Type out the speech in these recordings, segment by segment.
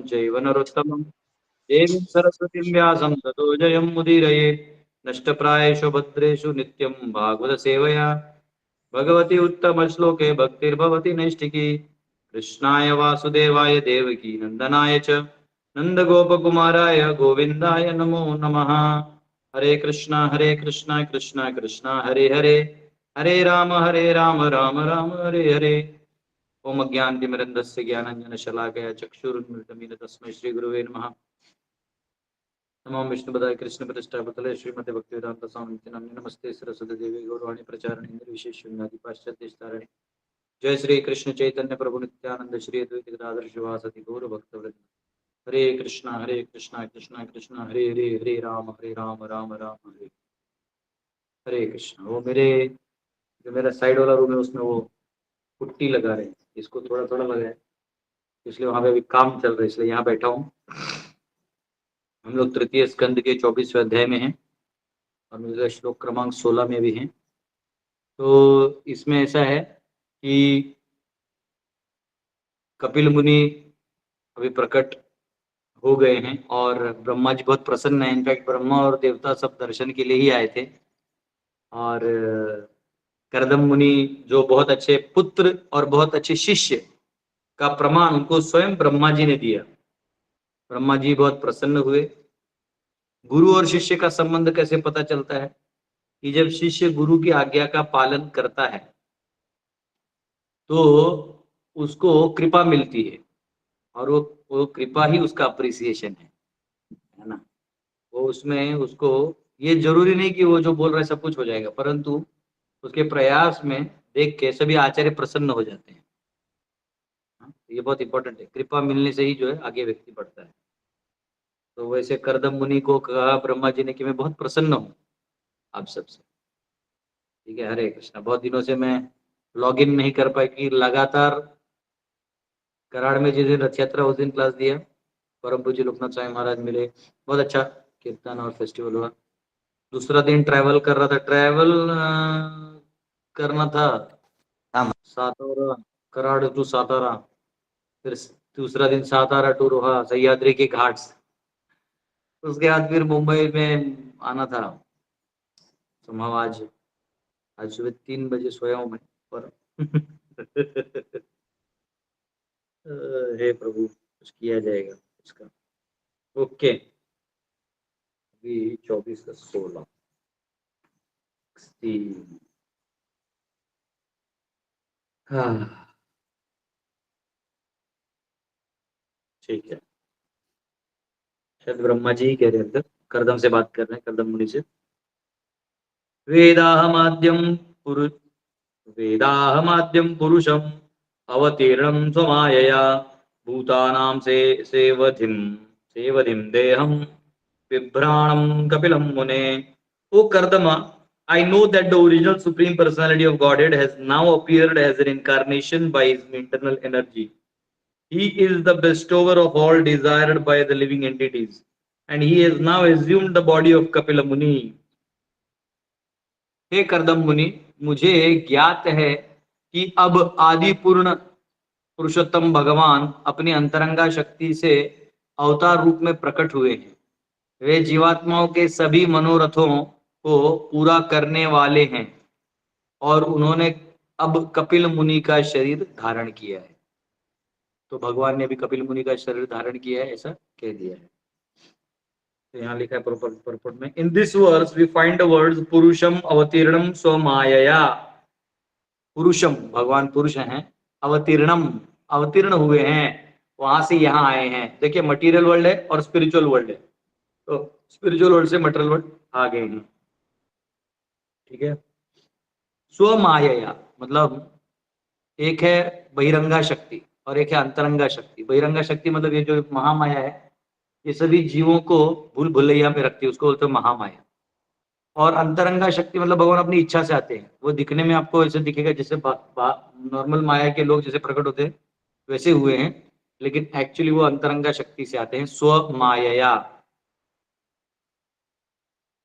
चैव नरोत्तमं देवीं सरस्वतीं व्यासं ततो जयं मुदीरयेत् नष्टप्रायेषु भद्रेषु नित्यं भागवतसेवया भगवती उत्तमश्लोके भक्तिर्भवति नैष्ठिकी कृष्णाय वासुदेवाय देवकी नन्दनाय च नन्दगोपकुमाराय गोविन्दाय नमो नमः। हरे कृष्णा कृष्णा कृष्णा हरे हरे हरे राम राम राम हरे हरे। ओम अज्ञानतिमिरन्धस्य ज्ञानाञ्जनशलाकया चक्षुरुन्मिलितं तस्मै श्रीगुरुवे नमः। नमो विष्णुपदाय कृष्णप्रतिष्ठापतले श्रीमते भक्तिवेदांत स्वामी नामिने नमस्ते सरस्वती देवी गौरवाणी प्रचारिणे निर्विशेष शून्यादि पाश्चात्य जय श्री कृष्ण चैतन्य प्रभु नित्यानंद श्री अद्वैत गदाधर शिवासदि गौर भक्तवृंद। हरे कृष्णा कृष्णा कृष्णा हरे हरे हरे राम राम राम हरे हरे कृष्णा। वो मेरे जो मेरा साइड वाला रूम है उसमें वो पुट्टी लगा रहे हैं, इसको थोड़ा थोड़ा लगा है, इसलिए वहां पे अभी काम चल रहा है, इसलिए यहाँ बैठा हूँ। हम लोग तृतीय स्कंद के 24वें अध्याय में हैं और मेरा श्लोक क्रमांक 16 में भी हैं। तो इसमें ऐसा है कि कपिल मुनि अभी प्रकट हो गए हैं और ब्रह्मा जी बहुत प्रसन्न है। इनफैक्ट ब्रह्मा और देवता सब दर्शन के लिए ही आए थे और करदम मुनि जो बहुत अच्छे पुत्र और बहुत अच्छे शिष्य का प्रमाण उनको स्वयं ब्रह्मा जी ने दिया। ब्रह्मा जी बहुत प्रसन्न हुए। गुरु और शिष्य का संबंध कैसे पता चलता है कि जब शिष्य गुरु की आज्ञा का पालन करता है तो उसको कृपा मिलती है और वो कृपा ही उसका अप्रिसिएशन है ना। वो उसमें उसको ये जरूरी नहीं कि वो जो बोल रहा है सब कुछ हो जाएगा, परंतु उसके प्रयास में देख के सभी आचार्य प्रसन्न हो जाते हैं। ये बहुत इंपॉर्टेंट है, कृपा मिलने से ही जो है आगे व्यक्ति बढ़ता है। तो वैसे करदम मुनि को कहा ब्रह्मा जी ने कि मैं बहुत प्रसन्न हूँ आप सबसे। ठीक है, हरे कृष्णा। बहुत दिनों से मैं लॉग इन नहीं कर पाई कि लगातार कराड़ में जिस दिन रथ यात्रा उस दिन क्लास दिया, परम पूज्य लोकनाथ स्वामी महाराज मिले, बहुत अच्छा कीर्तन और फेस्टिवल हुआ। दूसरा दिन ट्रैवल कर रहा था, ट्रैवल करना था सातारा, कराड़ टू सातारा, फिर दूसरा दिन सातारा टू रोहा सह्याद्री के घाट, उसके बाद फिर मुंबई में आना था। संभव आज आज सुबह 3 बजे सोया हूँ मैं पर हे प्रभु कुछ किया जाएगा इसका। ओके, अभी 24 का 16 हाँ ठीक है। शायद ब्रह्मा जी ही कह रहे हैं, अंदर करदम से बात कर रहे हैं, करदम मुनि से। वेदाहमाद्यम पुरु वेदाहमाद्यम पुरुषम अवतीर्णं स्वमायया भूतानां से सेवधिम देहम बिभ्राणं कपिलं मुने। O Kardama, I know that the original Supreme Personality of Godhead has now appeared as an incarnation by his internal energy. He is the bestower of all desired by the living entities, and he has now assumed the body of Kapila Muni. हे करदम मुनि, मुझे ज्ञात है कि अब आदि पूर्ण पुरुषोत्तम भगवान अपनी अंतरंगा शक्ति से अवतार रूप में प्रकट हुए हैं। वे जीवात्माओं के सभी मनोरथों को पूरा करने वाले हैं और उन्होंने अब कपिल मुनि का शरीर धारण किया है। तो भगवान ने भी कपिल मुनि का शरीर धारण किया है, ऐसा कह दिया है। तो यहाँ लिखा है परपट में, in this verse we find the words पुरुषम अवतीर्णम स्वमायया। पुरुषम भगवान पुरुष हैं, अवतीर्णम अवतीर्ण हुए हैं, वहां से यहाँ आए हैं। देखिए मटेरियल वर्ल्ड है और स्पिरिचुअल वर्ल्ड है, तो स्पिरिचुअल वर्ल्ड से मटेरियल वर्ल्ड आ गए हैं। ठीक है, स्वमायया मतलब एक है बहिरंगा शक्ति और एक है अंतरंगा शक्ति। बहिरंगा शक्ति मतलब ये जो महामाया है, ये सभी जीवों को भूल भुलैया में रखती है, उसको बोलते हैं महामाया। और अंतरंगा शक्ति मतलब भगवान अपनी इच्छा से आते हैं। वो दिखने में आपको ऐसे दिखेगा जैसे नॉर्मल माया के लोग जैसे प्रकट होते हैं वैसे हुए हैं, लेकिन एक्चुअली वो अंतरंगा शक्ति से आते हैं, स्व माया।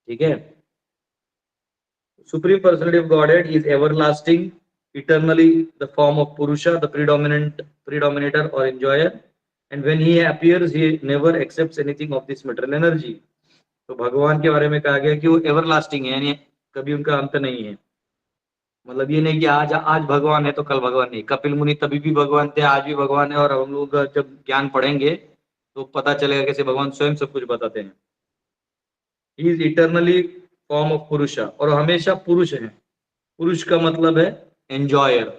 ठीक है, supreme personality of godhead is everlasting eternally the form of Purusha, the predominator or enjoyer. And when he appears he never accepts anything of this material energy. तो भगवान के बारे में कहा गया कि वो एवरलास्टिंग है, यानी कभी उनका अंत नहीं है। मतलब ये नहीं कि आज आज भगवान है तो कल भगवान नहीं। कपिल मुनि तभी भी भगवान थे, आज भी भगवान है, और हम लोग का जब ज्ञान पढ़ेंगे तो पता चलेगा कैसे भगवान स्वयं सब कुछ बताते हैं। He is eternally form of पुरुष, और हमेशा पुरुष है। पुरुष का मतलब है एंजॉयर।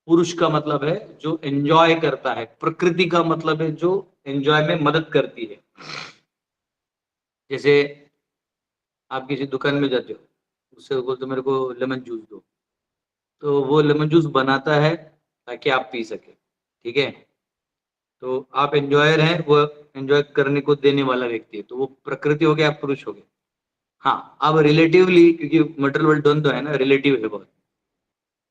पुरुष का मतलब है जो एंजॉय करता है। प्रकृति का मतलब है जो एंजॉय में मदद करती है। जैसे आप किसी दुकान में जाते हो, उससे बोलते मेरे को लेमन जूस दो, तो वो लेमन जूस बनाता है ताकि आप पी सके, ठीक है। तो आप एंजॉयर हैं, वो एंजॉय करने को देने वाला व्यक्ति है, तो वो प्रकृति हो गया, आप पुरुष हो गए। हाँ, अब रिलेटिवली, क्योंकि मटेरियल वर्ल्ड द्वंद्व है ना, रिलेटिव है बहुत।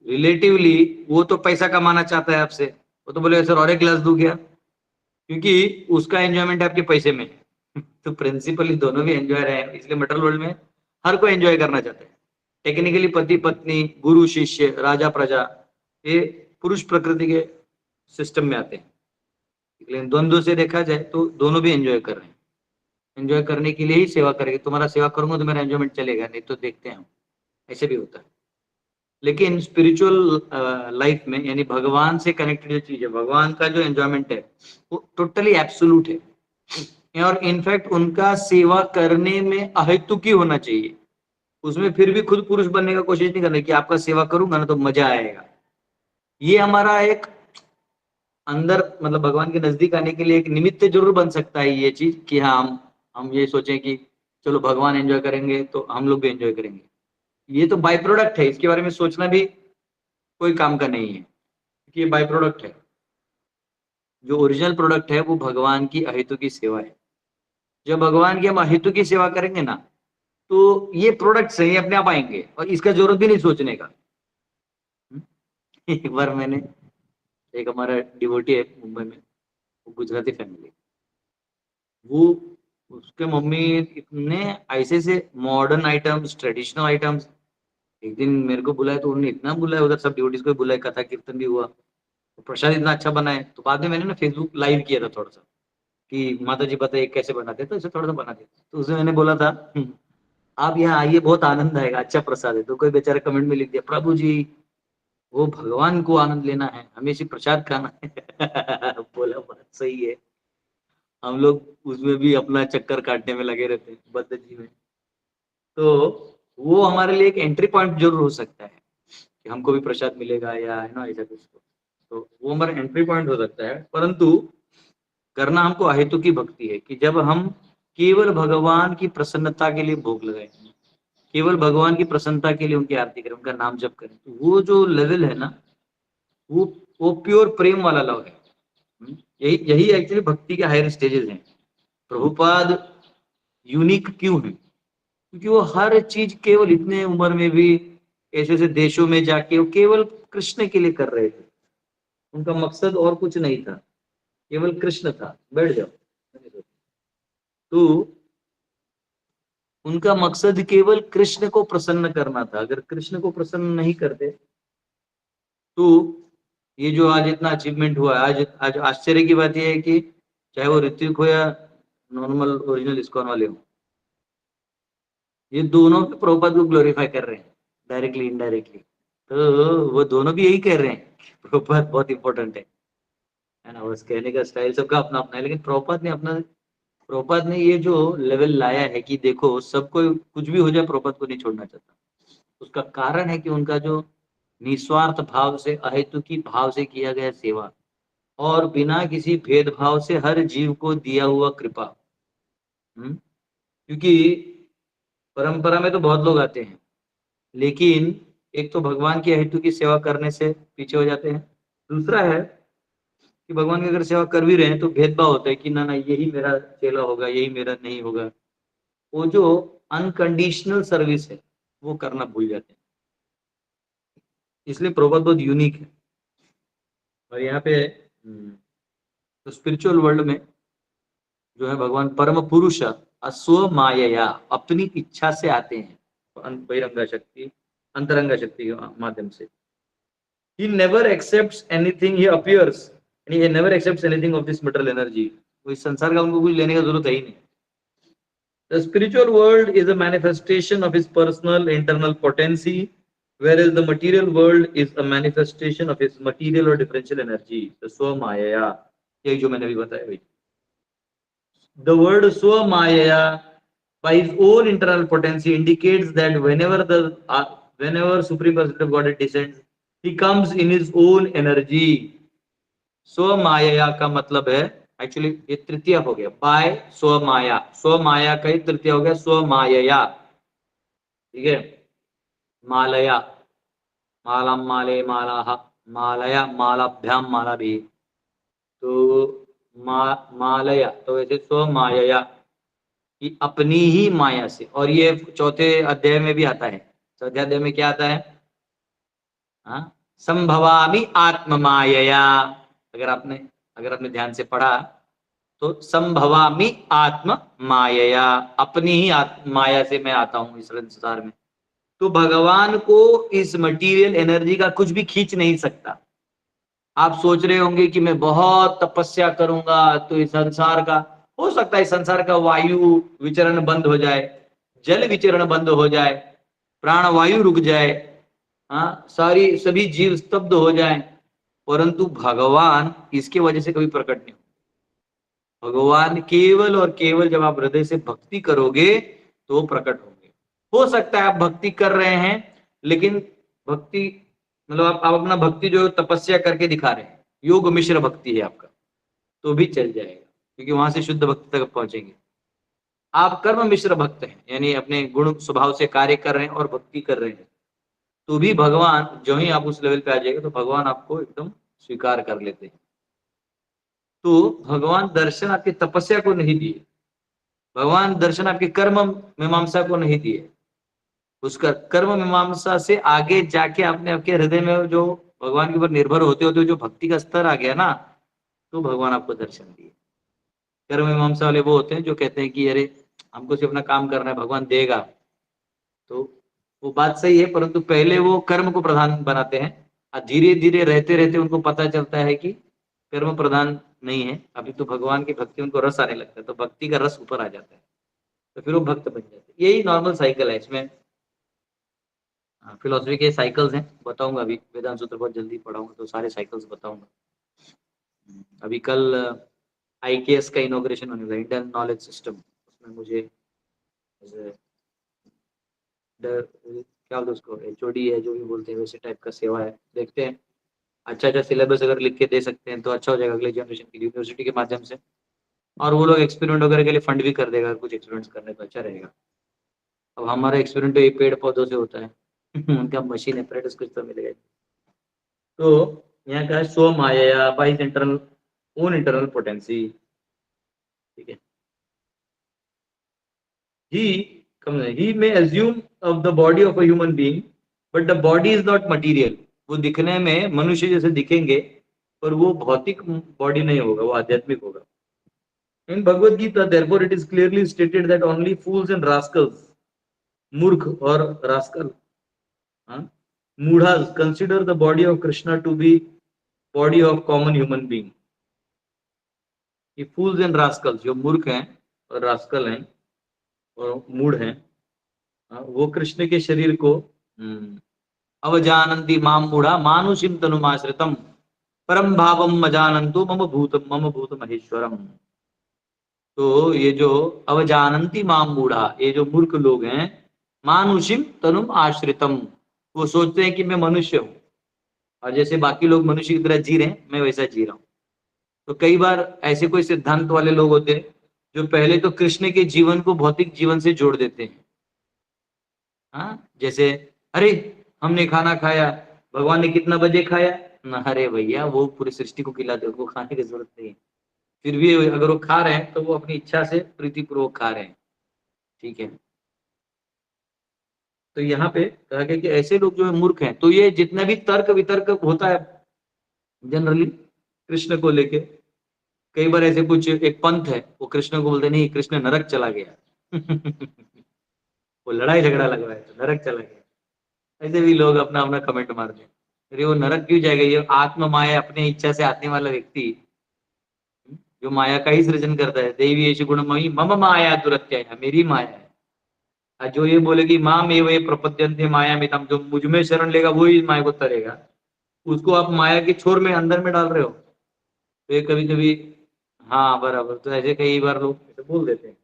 रिलेटिवली वो तो पैसा कमाना चाहता है आपसे, वो तो बोले सर और एक गिलास दूं क्या, क्योंकि उसका एंजॉयमेंट आपके पैसे में है। तो प्रिंसिपली दोनों भी एंजॉयर है, इसलिए मटेरियल वर्ल्ड में हर कोई एंजॉय करना चाहता है। टेक्निकली पति पत्नी, गुरु शिष्य, राजा प्रजा, ये पुरुष प्रकृति के सिस्टम में आते हैं। लेकिन द्वंद्व से देखा जाए तो दोनों भी एंजॉय कर रहे हैं। एंजॉय करने के लिए ही सेवा करेंगे। तुम्हारा सेवा करूंगा तो मेरा एंजॉयमेंट चलेगा, नहीं तो देखते हैं हम, ऐसे भी होता है। लेकिन स्पिरिचुअल लाइफ में, यानी भगवान से कनेक्टेड जो चीज है, भगवान का जो एंजॉयमेंट है वो टोटली एब्सोल्यूट है। और इनफैक्ट उनका सेवा करने में अहेतुकी होना चाहिए। उसमें फिर भी खुद पुरुष बनने का कोशिश नहीं करना कि आपका सेवा करूंगा ना तो मजा आएगा। ये हमारा एक अंदर, मतलब भगवान के नजदीक आने के लिए एक निमित्त जरूर बन सकता है ये चीज, कि हाँ हम ये सोचें कि चलो भगवान एंजॉय करेंगे तो हम लोग भी एंजॉय करेंगे। ये तो बाय प्रोडक्ट है, इसके बारे में सोचना भी कोई काम का नहीं है, क्योंकि ये बाय प्रोडक्ट है। जो ओरिजिनल प्रोडक्ट है वो भगवान की अहेतु की सेवा है। जब भगवान की हम अहेतु की सेवा करेंगे ना, तो ये प्रोडक्ट्स है, ये अपने आप आएंगे, और इसका जरूरत भी नहीं सोचने का। एक बार मैंने, एक हमारा डिवोटी है मुंबई में, वो गुजराती फैमिली, वो उसके मम्मी इतने ऐसे से मॉडर्न आइटम्स, ट्रेडिशनल आइटम्स, एक दिन मेरे को बुलाया तो उन्होंने इतना बुलाया, उधर सब डिवोटीज को बुलाया, कथा कीर्तन भी हुआ, तो प्रसाद इतना अच्छा बना है। तो बाद में मैंने ना फेसबुक लाइव किया था थोड़ा सा, कि माता जी बताइए कैसे बनाते हैं, तो इसे थोड़ा सा बना दिया। तो उसमें मैंने बोला था आप यहाँ आइए, बहुत आनंद आएगा, अच्छा प्रसाद है। तो कोई बेचारा कमेंट में लिख दिया, प्रभु जी वो भगवान को आनंद लेना है, हमें सिर्फ प्रसाद खाना है। बोला बात सही है, हम लोग उसमें भी अपना चक्कर काटने में लगे रहते हैं बद्ध जी में। तो वो हमारे लिए एक एंट्री पॉइंट जरूर हो सकता है कि हमको भी प्रसाद मिलेगा, या है ना ऐसा कुछ। तो वो हमारा एंट्री पॉइंट हो सकता है, परंतु करना हमको अहेतु की भक्ति है, कि जब हम केवल भगवान की प्रसन्नता के लिए भोग लगाए, केवल भगवान की प्रसन्नता के लिए उनकी आरती करें, उनका नाम जप करें, तो वो जो लेवल है ना, वो वो प्योर प्रेम वाला लव है। यही यही एक्चुअली भक्ति के हायर स्टेजेस हैं। प्रभुपाद यूनिक क्यों है, क्योंकि वो हर चीज केवल इतने उम्र में भी ऐसे ऐसे देशों में जाके वो केवल कृष्ण के लिए कर रहे थे। उनका मकसद और कुछ नहीं था, केवल कृष्ण था। बैठ जाओ। तो उनका मकसद केवल कृष्ण को प्रसन्न करना था। अगर कृष्ण को प्रसन्न नहीं करते तो ये जो आज इतना अचीवमेंट हुआ है, आज आज आश्चर्य की बात यह है कि चाहे वो ऋत्विक हो या नॉर्मल ओरिजिनल इस्कॉन वाले हो, ये दोनों प्रभुपाद को ग्लोरीफाई कर रहे हैं, डायरेक्टली इनडायरेक्टली। तो वो दोनों भी यही कह रहे हैं कि प्रभुपाद बहुत इंपॉर्टेंट है ना। बस कहने का स्टाइल सबका अपना अपना है, लेकिन प्रभुपाद ने ये जो लेवल लाया है कि देखो सबको कुछ भी हो जाए, प्रभुपाद को नहीं छोड़ना चाहता। उसका कारण है कि उनका जो निस्वार्थ भाव से, अहेतुकी भाव से किया गया सेवा, और बिना किसी भेदभाव से हर जीव को दिया हुआ कृपा। क्योंकि परंपरा में तो बहुत लोग आते हैं, लेकिन एक तो भगवान की हेतु की सेवा करने से पीछे हो जाते हैं। दूसरा है कि भगवान की अगर सेवा कर भी रहे हैं तो भेदभाव होता है कि ना ना यही मेरा चेला होगा, यही मेरा नहीं होगा। वो जो अनकंडीशनल सर्विस है वो करना भूल जाते हैं। इसलिए प्रभुपाद बहुत यूनिक है। और यहाँ पे तो स्पिरिचुअल वर्ल्ड में जो है भगवान परम पुरुष अस्व माया, अपनी इच्छा से आते हैं, बहिरंगा शक्ति, अंतरंगा शक्ति के माध्यम से। He never accepts anything he appears, and he never accepts anything of this material energy. तो इस संसार का उनको कुछ लेने का जरूरत है ही नहीं. The spiritual world is a manifestation of his personal internal potency, whereas the material world is a manifestation of his material or differential energy. The Swamaya, ये जो मैंने अभी बताया भाई. The word Swamaya, by his own internal potency, indicates that whenever Supreme Personality of Godhead descends, he comes in his own energy. स्वमाया का मतलब है, actually ये तृतीय हो गया, बाय स्वमाया. स्वमाया का ही तृतीय हो गया स्वमाया. ठीक है. मालया, माला माले माला, मालया मालाभ्याम माला भी. तो मालया तो वैसे स्वमाया कि अपनी ही माया से. और ये चौथे अध्याय में भी आता है. चौथे अध्याय में क्या आता है? हाँ, संभवामि आत्म मायया. अगर आपने ध्यान से पढ़ा तो संभवामि आत्म मायया, अपनी ही माया से मैं आता हूं इस संसार में. तो भगवान को इस मटेरियल एनर्जी का कुछ भी खींच नहीं सकता. आप सोच रहे होंगे कि मैं बहुत तपस्या करूंगा तो इस संसार का, हो सकता है इस संसार का वायु विचरण बंद हो जाए, जल विचरण बंद हो जाए, प्राणवायु रुक जाए, हाँ, सभी जीव स्तब्ध हो जाएं, परंतु भगवान इसके वजह से कभी प्रकट नहीं. भगवान केवल और केवल जब आप हृदय से भक्ति करोगे तो वो प्रकट होंगे. हो सकता है आप भक्ति कर रहे हैं, लेकिन भक्ति मतलब आप अपना भक्ति जो तपस्या करके दिखा रहे हैं, योग मिश्र भक्ति है आपका, तो भी चल जाएगा, क्योंकि वहां से शुद्ध भक्ति तक पहुंचेंगे. आप कर्म मिश्र भक्त हैं, यानी अपने गुण स्वभाव से कार्य कर रहे हैं और भक्ति कर रहे हैं, तो भी भगवान, जो ही आप उस लेवल पे आ जाएगा तो भगवान आपको एकदम स्वीकार कर लेते हैं. तो भगवान दर्शन आपकी तपस्या को नहीं दिए, भगवान दर्शन आपके कर्म मीमांसा को नहीं दिए. उसका कर्म मीमांसा से आगे जाके आपने आपके हृदय में जो भगवान के ऊपर निर्भर होते होते जो भक्ति का स्तर आ गया ना, तो भगवान आपको दर्शन दिए. कर्म मीमांसा वाले वो होते हैं जो कहते हैं कि अरे हमको सिर्फ अपना काम करना है, भगवान देगा. तो वो बात सही है, परंतु पहले वो कर्म को प्रधान बनाते हैं और धीरे धीरे रहते रहते उनको पता चलता है कि कर्म प्रधान नहीं है, अभी तो भगवान की भक्ति उनको रस आने लगता है, तो भक्ति का रस ऊपर आ जाता है, तो फिर वो भक्त बन जाते हैं. यही नॉर्मल साइकिल है. इसमें फिलोसफी के साइकिल्स हैं, बताऊंगा. अभी वेदांत सूत्र बहुत जल्दी पढ़ाऊंगा तो सारे साइकिल्स बताऊंगा. अभी कल IKS का इनॉग्रेशन होने वाला, इंडियन नॉलेज सिस्टम. उसमें मुझे क्या बोलते उसको, HOD है जो भी बोलते हैं, वैसे टाइप का सेवा है. देखते हैं, अच्छा सिलेबस अगर लिख के दे सकते हैं तो अच्छा हो जाएगा अगले जनरेशन की, यूनिवर्सिटी के माध्यम से. और वो लोग एक्सपेरिमेंट वगैरह के लिए फंड भी कर देगा, कुछ एक्सपेरिमेंट्स करने तो अच्छा रहेगा. अब हमारा एक्सपेरिमेंट तो ये पेड़ पौधों से होता है. उनका मशीन एपरेटस कुछ तो मिलेगा. तो यहाँ का स्व माया by internal own internal potency. ठीक है. he may assume of the body of a human being, but the body is not material. वो दिखने में मनुष्य जैसे दिखेंगे, पर वो भौतिक बॉडी नहीं होगा, वो आध्यात्मिक होगा. In Bhagavad Gita, therefore, it is clearly stated that only fools and rascals, मूर्ख और rascal, मूढ़ास, consider the body of Krishna to be body of common human being. ये fools and rascals, जो मूर्ख हैं और रास्कल हैं और मूढ़ हैं, वो कृष्ण के शरीर को अवजानन्ति माम मूढ़ा मानुषिम तनुमाश्रितम परम भावम अजानन्तु मम भूत महेश्वरम. तो ये जो अवजानन्ति माम मूढ़ा, ये जो मूर्ख लोग हैं, मानुषिम तनुम आश्रितम, वो सोचते हैं कि मैं मनुष्य हूं और जैसे बाकी लोग मनुष्य की तरह जी रहे हैं मैं वैसा जी रहा हूं. तो कई बार ऐसे कोई सिद्धांत वाले लोग होते हैं जो पहले तो कृष्ण के जीवन को भौतिक जीवन से जोड़ देते हैं. हाँ, जैसे अरे हमने खाना खाया, भगवान ने कितना बजे खाया ना, अरे भैया वो पूरी सृष्टि को खिलाते, उनको खाने की जरूरत नहीं है. फिर भी अगर वो खा रहे हैं तो वो अपनी इच्छा से प्रीतिपूर्वक खा रहे हैं. ठीक है. तो यहाँ पे कहा गया कि ऐसे लोग जो है मूर्ख हैं. तो ये जितना भी तर्क वितर्क होता है जनरली कृष्ण को लेके, कई बार ऐसे कुछ एक पंथ है वो कृष्ण को बोलते नहीं कृष्ण नरक चला गया. वो लड़ाई झगड़ा लगवाया तो नरक चला गया. ऐसे भी लोग अपना अपना कमेंट मारते हैं. अरे वो नरक क्यों जाएगा? ये आत्म माया अपने इच्छा से आने वाला व्यक्ति जो माया का ही सृजन करता है, देवी ऐसी गुणमयी मम माया दुरत्या, मेरी माया है। और जो ये बोलेगी माँ में वे प्रपद्यंते माया में तम, जो मुझ में शरण लेगा वो ही माया को तरेगा, उसको आप माया के छोर में अंदर में डाल रहे हो। तो ये कभी कभी, हाँ बराबर, तो ऐसे कई बार लोग ऐसे बोल देते हैं,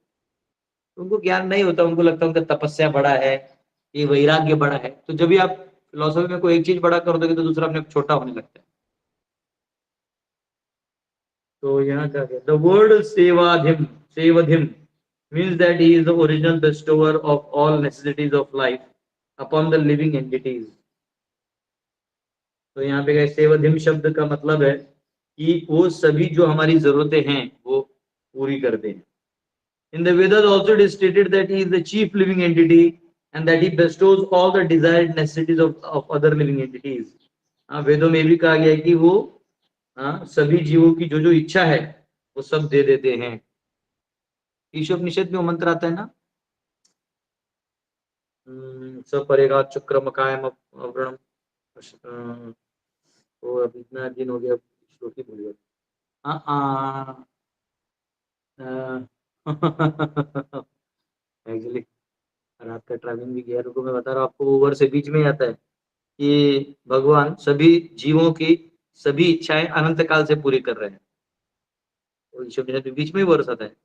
उनको ज्ञान नहीं होता, उनको लगता है उनका तपस्या बड़ा है, ये वैराग्य बड़ा है। तो जब भी आप फिलोसफी में कोई एक चीज बड़ा कर दोगे तो दूसरा अपने छोटा होने लगता है। तो यहाँ क्या कहते, द वर्ड सेवाधिम, सेवधिम means that he is the original bestower of all necessities of life upon the living entities. तो यहाँ पे सेवधिम शब्द का मतलब है कि वो सभी जो हमारी जरूरतें हैं वो पूरी करते हैं। In the Vedas also it is stated that he is the chief living entity and that he bestows all the desired necessities of other living entities. वेदों में भी कहा गया है कि वो सभी जीवों की जो जो इच्छा है वो सब दे देते हैं। ईशोपनिषद में वो मंत्र आता है ना, सपरेगा चक्रमकायम अव्रणम, वो अब इतना दिन हो गया श्लोक ही भूल गया। एक्चुअली रात का ट्रैवलिंग भी किया, रुको मैं बता रहा हूँ आपको, ओवर से बीच में ही आता है कि भगवान सभी जीवों की सभी इच्छाएं अनंत काल से पूरी कर रहे हैं। तो बीच में ही वर्ष आता है,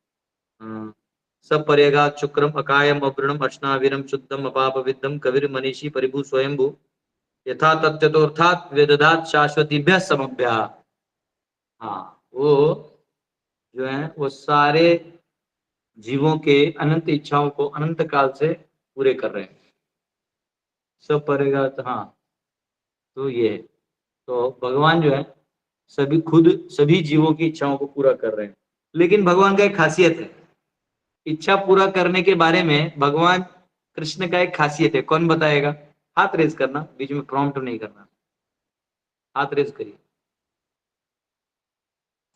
सब परेगा शुक्रम अकायम अवृणम अश्नावीरम शुद्धम अपाप विद्धम कविर मनीषी परिभू स्वयंभू यथा तत्त्वतोर्थात वेदधात शाश्वतीभ्य समभ्या। हाँ, वो जो है वो सारे जीवों के अनंत इच्छाओं को अनंत काल से पूरे कर रहे हैं। सब परेगा, तो हाँ, तो ये है। तो भगवान जो है सभी खुद सभी जीवों की इच्छाओं को पूरा कर रहे हैं। लेकिन भगवान का एक खासियत है, इच्छा पूरा करने के बारे में भगवान कृष्ण का एक खासियत है। कौन बताएगा? हाथ रेज करना, बीच में प्रॉम्प्ट नहीं करना, हाथ रेज करिए।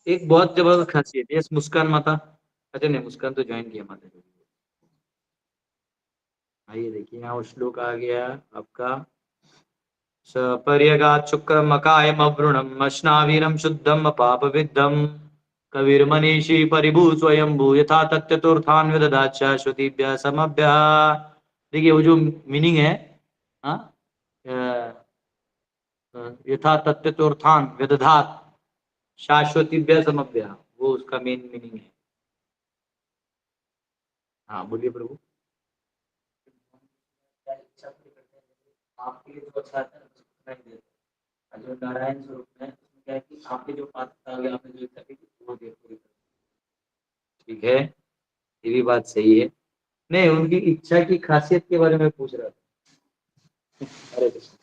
एक बहुत जबरदस्त खासियत है। यस, मुस्कान माता। अच्छा नहीं, मुस्कान तो ज्वाइन किया माता जी। आइए देखिए, यहाँ श्लोक आ गया आपका, सपर्यगात् शुक्रमकायम अवृणम अश्नावीरम शुद्धम अपाप विद्धम कविर्मनीषी परिभू स्वयंभू यथा तत्त्वतोर्थान विदधात् शाश्वतीभ्यः समभ्यः। देखिए वो जो मीनिंग है, हाँ, यथा तत्त्वतोर्थान विदधात् शाश्वतीभ्यः समभ्यः, वो उसका मेन मीनिंग है। हाँ बोलिए प्रभु। आपके लिए जो अच्छा है जो नारायण स्वरूप है, उसमें क्या है कि आपके जो पात्रता है, आपने जो इच्छा की वो दे पूरी कर। ठीक है, ये भी बात सही है। नहीं, उनकी इच्छा की खासियत के बारे में पूछ रहा था। हरे कृष्ण।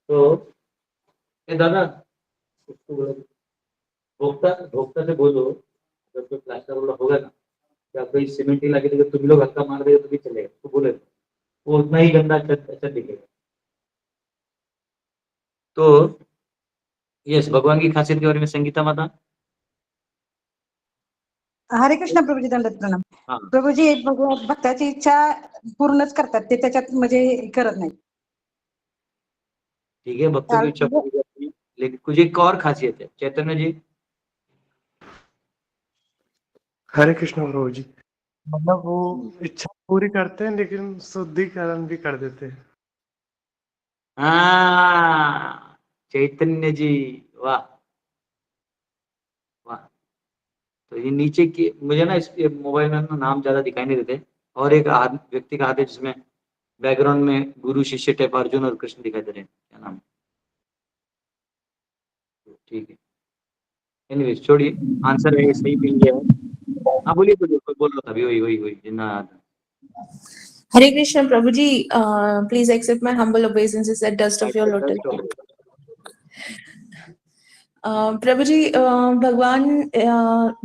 तो ये दादा, उसको बोलो, भोक्ता भोक्ता से बोलो, जब कोई प्लास्टर वाला होगा ना, या कोई सीमेंट ही लगे तो तुम लोग हल्का मार देगा तो भी चलेगा, तो बोले वो उतना ही गंदा अच्छा दिखेगा। तो यस, भगवान की खासियत के बारे में संगीता माता। हरे कृष्ण प्रभूजी, दंडवत प्रणाम। हाँ प्रभूजी, भक्ताची इच्छा पूर्णच करतात ते, त्याच्यात म्हणजे करत नाही। ठीक है, भक्तों की इच्छा पूरी करती है, लेकिन कुछ एक और खासियत है। चैतन्य जी। हरे कृष्ण प्रभु जी, मतलब वो इच्छा पूरी करते हैं लेकिन शुद्धिकरण भी कर देते हैं। हाँ चैतन्य जी, वाह वाह। तो ये नीचे की मुझे ना इस मोबाइल में ना नाम ज्यादा दिखाई नहीं देते, और एक व्यक्ति का हाथ है जिसमें बैकग्राउंड में गुरु शिष्य टाइप अर्जुन और कृष्ण दिखाई दे रहे हैं, क्या नाम? ठीक है, एनीवेज छोड़िए, आंसर है सही मिल गया है। हाँ बोलिए बोलिए, कोई बोल रहा था अभी, वही वही वही जिन्ना। Hare Krishna, Prabhuji, please accept my humble obeisances at dust of your lotus feet. प्रभुजी, भगवान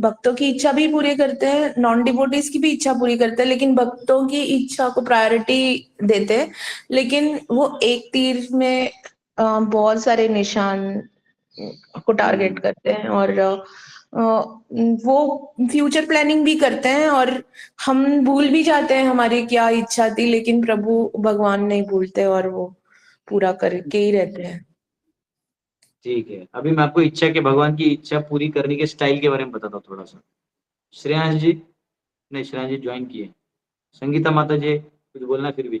भक्तों की इच्छा भी पूरी करते हैं, नॉन डिवोटीज की भी इच्छा पूरी करते हैं, लेकिन भक्तों की इच्छा को प्रायोरिटी देते हैं। लेकिन वो एक तीर में बहुत सारे निशान को टारगेट करते हैं, और वो फ्यूचर प्लानिंग भी करते हैं और हम भूल भी जाते हैं हमारी क्या इच्छा थी, लेकिन प्रभु भगवान नहीं भूलते और वो पूरा करके ही रहते हैं। ठीक है, अभी मैं आपको इच्छा के भगवान की इच्छा पूरी करने के स्टाइल के बारे में बताता हूँ थोड़ा सा। श्रेयांश जी, नहीं श्रेयांश जी ज्वाइन किए। संगीता माता जी कुछ बोलना फिर भी।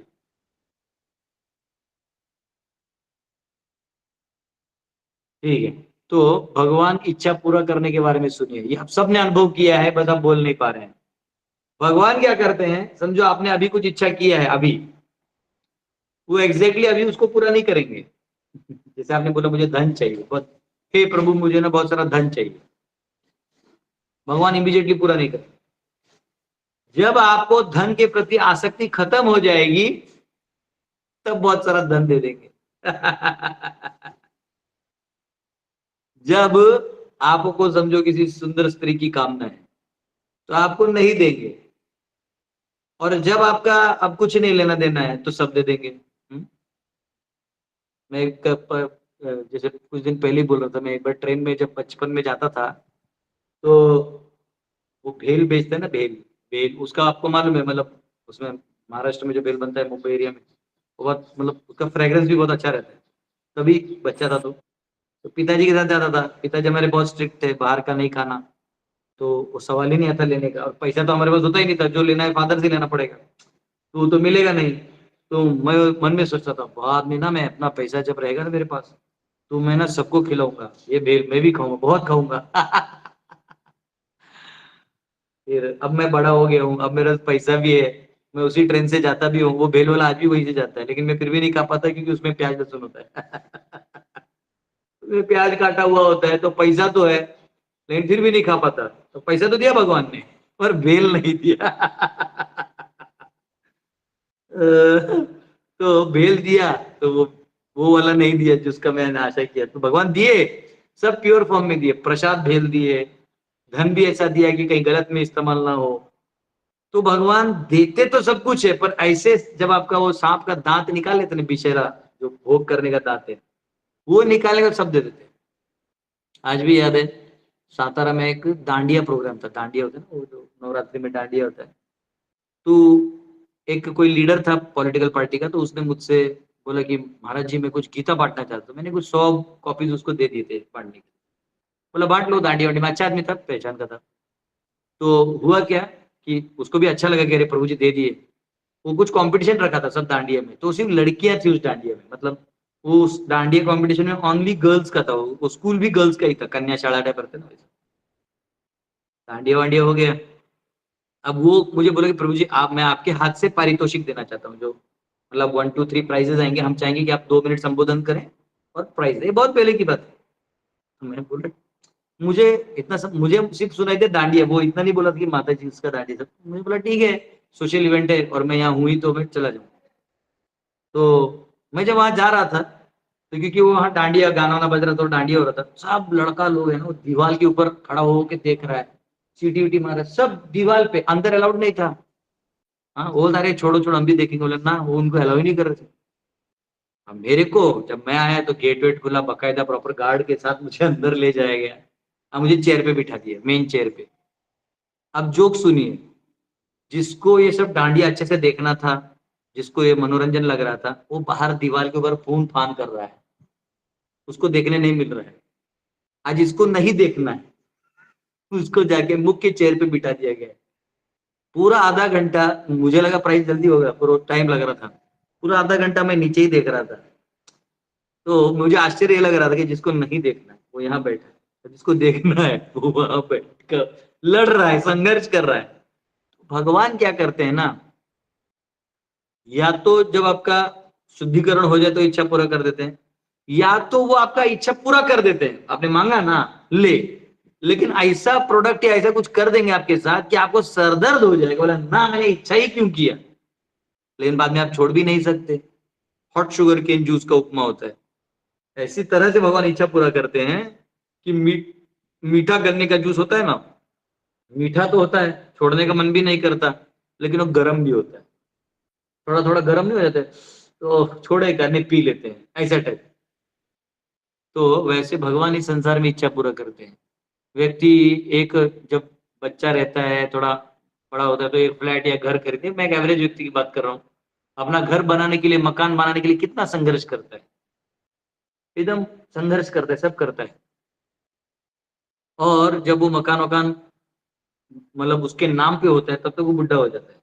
ठीक है, तो भगवान की इच्छा पूरा करने के बारे में सुनिए। ये आप सबने अनुभव किया है, बस आप बोल नहीं पा रहे हैं। भगवान क्या करते हैं, समझो आपने अभी कुछ इच्छा किया है, अभी वो एग्जैक्टली अभी उसको पूरा नहीं करेंगे। जैसे आपने बोला मुझे धन चाहिए बहुत, हे प्रभु मुझे ना बहुत सारा धन चाहिए, भगवान इमीडिएटली पूरा नहीं करते। जब आपको धन के प्रति आसक्ति खत्म हो जाएगी तब बहुत सारा धन दे देंगे। जब आपको समझो किसी सुंदर स्त्री की कामना है तो आपको नहीं देंगे, और जब आपका अब कुछ नहीं लेना देना है तो सब दे देंगे। मैं जैसे कुछ दिन पहले ही बोल रहा था, मैं एक बार ट्रेन में जब बचपन में जाता था तो वो भेल बेचते हैं ना, भेल भेल उसका आपको मालूम है, मतलब उसमें महाराष्ट्र में जो भेल बनता है मुंबई एरिया में, वो बहुत मतलब उसका फ्रेग्रेंस भी बहुत अच्छा रहता है। तभी बच्चा था तो पिताजी के साथ जाता था। पिताजी हमारे बहुत स्ट्रिक्ट थे, बाहर का नहीं खाना, तो वो सवाल ही नहीं आता लेने का, और पैसा तो हमारे पास होता ही नहीं था, जो लेना है फादर से लेना पड़ेगा, तो वो तो मिलेगा नहीं। तो मैं मन में सोचता था बाद में ना मैं अपना पैसा जब रहेगा ना मेरे पास तो मैं ना सबको खिलाऊंगा, ये भेल मैं भी खाऊंगा, बहुत खाऊंगा। फिर अब मैं बड़ा हो गया हूँ, अब मेरा पैसा भी है, मैं उसी ट्रेन से जाता भी हूँ, वो भेल वाला आज भी वहीं से जाता है, लेकिन मैं फिर भी नहीं खा पाता क्योंकि उसमें प्याज लहसुन होता है। उसमें प्याज काटा हुआ होता है, तो पैसा तो है लेकिन फिर भी नहीं खा पाता। तो पैसा तो दिया भगवान ने पर भेल नहीं दिया। तो भेल दिया तो वो वाला नहीं दिया जिसका मैंने आशा किया। तो भगवान दिए, सब प्योर फॉर्म में दिए, प्रसाद भेल दिए, धन भी ऐसा दिया कि कहीं गलत में इस्तेमाल ना हो। तो भगवान देते तो सब कुछ है, पर ऐसे जब आपका वो सांप का दांत निकाल लेते ना, बिशेरा जो भोग करने का दांत है, वो निकालेगा सब दे देते। आज भी याद है, सातारा में एक डांडिया प्रोग्राम था, डांडिया होता है ना वो जो नवरात्रि में डांडिया होता है, तो एक कोई लीडर था पॉलिटिकल पार्टी का, तो उसने मुझसे बोला कि महाराज जी मैं कुछ गीता बांटना चाहता हूँ। मैंने कुछ 100 कॉपीज उसको दे दिए थे बांटने के। बोला बांट लो, दांडिया वांडिया में अच्छा आदमी था, पहचान का था। तो हुआ क्या कि उसको भी अच्छा लगा कि अरे प्रभु जी दे दिए। वो कुछ कंपटीशन रखा था सब दांडिया में, तो सिर्फ लड़कियां थी उस दांडिया में, मतलब वो उस दांडिया कंपटीशन में ओनली गर्ल्स का था, वो स्कूल भी गर्ल्स का ही था, कन्या शाला टाइप रहते ना वैसे। दांडिया वांडिया हो गया। अब वो मुझे बोला कि प्रभु जी आप, मैं आपके हाथ से पारितोषिक देना चाहता हूँ, जो मतलब 1 2 3 प्राइजेस आएंगे, हम चाहेंगे कि आप 2 मिनट संबोधन करें और प्राइज, ये बहुत पहले की बात है। तो मैंने बोला मुझे इतना सब, मुझे सिर्फ सुनाई दे दांडिया, वो इतना नहीं बोला था कि माता जी इसका दांडिया सब। मुझे बोला ठीक है सोशल इवेंट है और मैं यहाँ हुई तो मैं चला जाऊँ। तो मैं जब वहां जा रहा था तो क्योंकि वो वहाँ डांडिया गाना वाना बज रहा था, डांडिया हो रहा था, सब लड़का लोग है ना वो दीवार के ऊपर खड़ा होके देख रहा है, सीटी वीटी मारा, सब दीवार पे, अंदर अलाउड नहीं था। हाँ वो अरे छोड़ो छोड़ो हम भी देखेंगे, बोले ना वो उनको अलाउ ही नहीं कर रहे थे। अब मेरे को जब मैं आया तो गेट वेट खुला, बकायदा प्रॉपर गार्ड के साथ मुझे अंदर ले जाया गया। अब मुझे चेयर पे बिठा दिया, मेन चेयर पे। अब जोक सुनिए, जिसको ये सब डांडिया अच्छे से देखना था, जिसको ये मनोरंजन लग रहा था, वो बाहर दीवार के ऊपर फोन फान कर रहा है, उसको देखने नहीं मिल रहा है। आज इसको नहीं देखना है, उसको जाके मुख्य चेयर पे बिठा दिया गया है। पूरा आधा घंटा, मुझे लगा प्राइस जल्दी होगा, पूरा टाइम लग रहा था, पूरा आधा घंटा मैं नीचे ही देख रहा था। तो मुझे आश्चर्य लग रहा था कि जिसको नहीं देखना है वो यहाँ बैठा है, जिसको देखना है वो वहां बैठ कर लड़ रहा है, संघर्ष कर रहा है। भगवान क्या करते हैं ना, या तो जब आपका शुद्धिकरण हो जाए तो इच्छा पूरा कर देते हैं, या तो वो आपका इच्छा पूरा कर देते हैं, आपने मांगा ना ले, लेकिन ऐसा प्रोडक्ट या ऐसा कुछ कर देंगे आपके साथ कि आपको सरदर्द हो जाएगा, बोला ना मैंने इच्छा ही क्यों किया, लेकिन बाद में आप छोड़ भी नहीं सकते। हॉट शुगर केन जूस का उपमा होता है, ऐसी तरह से भगवान इच्छा पूरा करते हैं कि मीठा गन्ने का जूस होता है ना, मीठा तो होता है, छोड़ने का मन भी नहीं करता, लेकिन वो गर्म भी होता है, थोड़ा थोड़ा गर्म नहीं हो जाता है तो छोड़े करने पी लेते हैं, ऐसा टाइप। तो वैसे भगवान इस संसार में इच्छा पूरा करते हैं। व्यक्ति एक जब बच्चा रहता है, थोड़ा बड़ा होता है, तो एक फ्लैट या घर खरीदे, मैं एक एवरेज व्यक्ति की बात कर रहा हूँ, अपना घर बनाने के लिए, मकान बनाने के लिए कितना संघर्ष करता है, एकदम संघर्ष करता है, सब करता है। और जब वो मकान वकान मतलब उसके नाम पे होता है, तब तक वो बुढ़ा हो जाता है।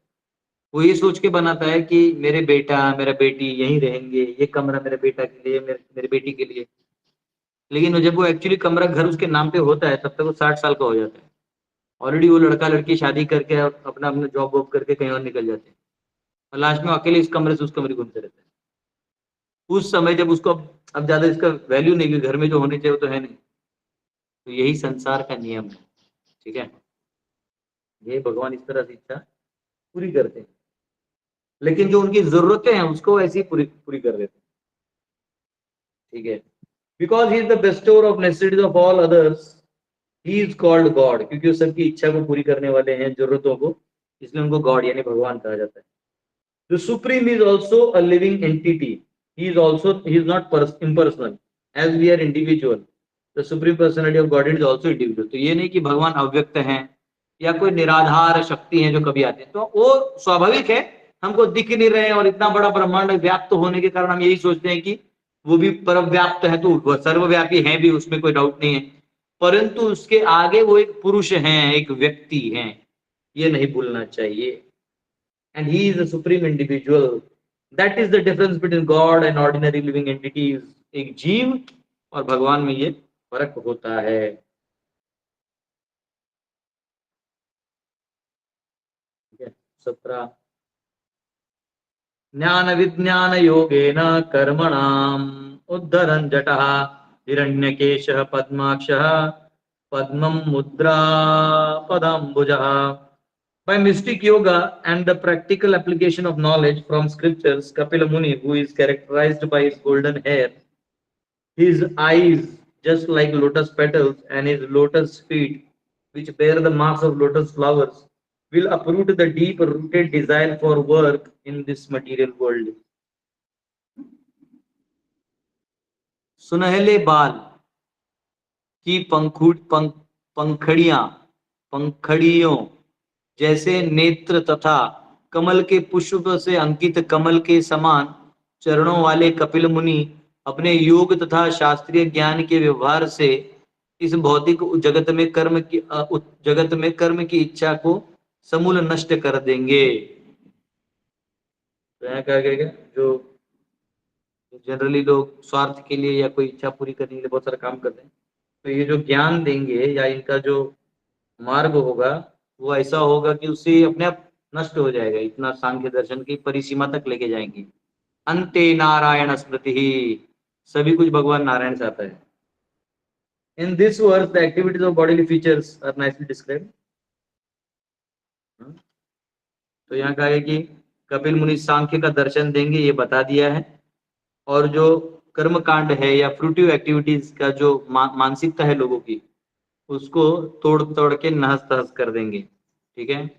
वो ये सोच के बनाता है कि मेरे बेटा मेरा बेटी यहीं रहेंगे, ये कमरा मेरे बेटा के लिए, मेरी बेटी के लिए। लेकिन जब वो एक्चुअली कमरा घर उसके नाम पे होता है, तब तक वो 60 साल का हो जाता है। ऑलरेडी वो लड़का लड़की शादी करके अपना अपना जॉब वॉब करके कहीं और निकल जाते हैं, और लास्ट में अकेले इस कमरे से उस कमरे घूमते रहते हैं। उस समय जब उसको अब ज्यादा इसका वैल्यू नहीं, कि घर में जो होने चाहिए वो तो है नहीं। तो यही संसार का नियम है, ठीक है। ये भगवान इस तरह से इच्छा पूरी करते हैं, लेकिन जो उनकी जरूरतें हैं उसको ऐसी पूरी पूरी कर देते हैं, ठीक है। Because he is the bestower of necessities of all others, he is called God, क्योंकि वो सबकी इच्छा को पूरी करने वाले हैं, जरूरतों को, इसलिए उनको गॉड यानी भगवान कहा जाता है। The Supreme is also a living entity. He is not impersonal, as we are individual. The Supreme Personality of Godhead is also individual. तो ये नहीं कि भगवान अव्यक्त हैं या कोई निराधार शक्ति है जो कभी आते हैं, तो वो स्वाभाविक है, हमको दिख नहीं रहे हैं, और इतना बड़ा ब्रह्मांड व्याप्त होने के कारण हम यही सोचते हैं कि वो भी परव्याप्त है, तो वह सर्वव्यापी है भी, उसमें कोई डाउट नहीं है। परंतु उसके आगे वो एक पुरुष हैं, एक व्यक्ति हैं, ये नहीं भूलना चाहिए। And he is a supreme individual. That is the difference between God and ordinary living entities. एक जीव और भगवान में ये फर्क होता है। 17 ज्ञान विज्ञान योगेन कर्मणाम उद्धरन् जटः हिरण्यकेशः पद्माक्षः पद्मं मुद्रा पदाम्बुजः। By mystic yoga and the practical application of knowledge from scriptures, Kapila Muni, who is characterized by his golden hair, his eyes just like lotus petals, and his lotus feet, which bear the marks of lotus flowers, will uproot the deep-rooted desire for work in this material world. सुनहले बाल की पंखड़ियों जैसे नेत्र तथा कमल के पुष्प से अंकित कमल के समान चरणों वाले कपिल मुनि अपने योग तथा शास्त्रीय ज्ञान के व्यवहार से इस भौतिक जगत में कर्म की इच्छा को समूल नष्ट कर देंगे। तो यहाँ क्या कहेगा, जो जनरली लोग स्वार्थ के लिए या कोई इच्छा पूरी करने के लिए बहुत सारा काम करते हैं, तो ये जो ज्ञान देंगे या इनका जो मार्ग होगा वो ऐसा होगा कि उससे अपने आप नष्ट हो जाएगा, इतना सांख्य दर्शन की परिसीमा तक लेके जाएंगे। अंते नारायण स्मृति ही, सभी कुछ भगवान नारायण से आता है। In this verse the activities of bodily features are nicely described. तो यहाँ कहा है कि कपिल मुनि सांख्य का दर्शन देंगे, ये बता दिया है। और जो कर्म कांड है या फ्रूटिव एक्टिविटीज का जो मानसिकता है लोगों की, उसको तोड़ तोड़ के नहस तहस कर देंगे, ठीक है।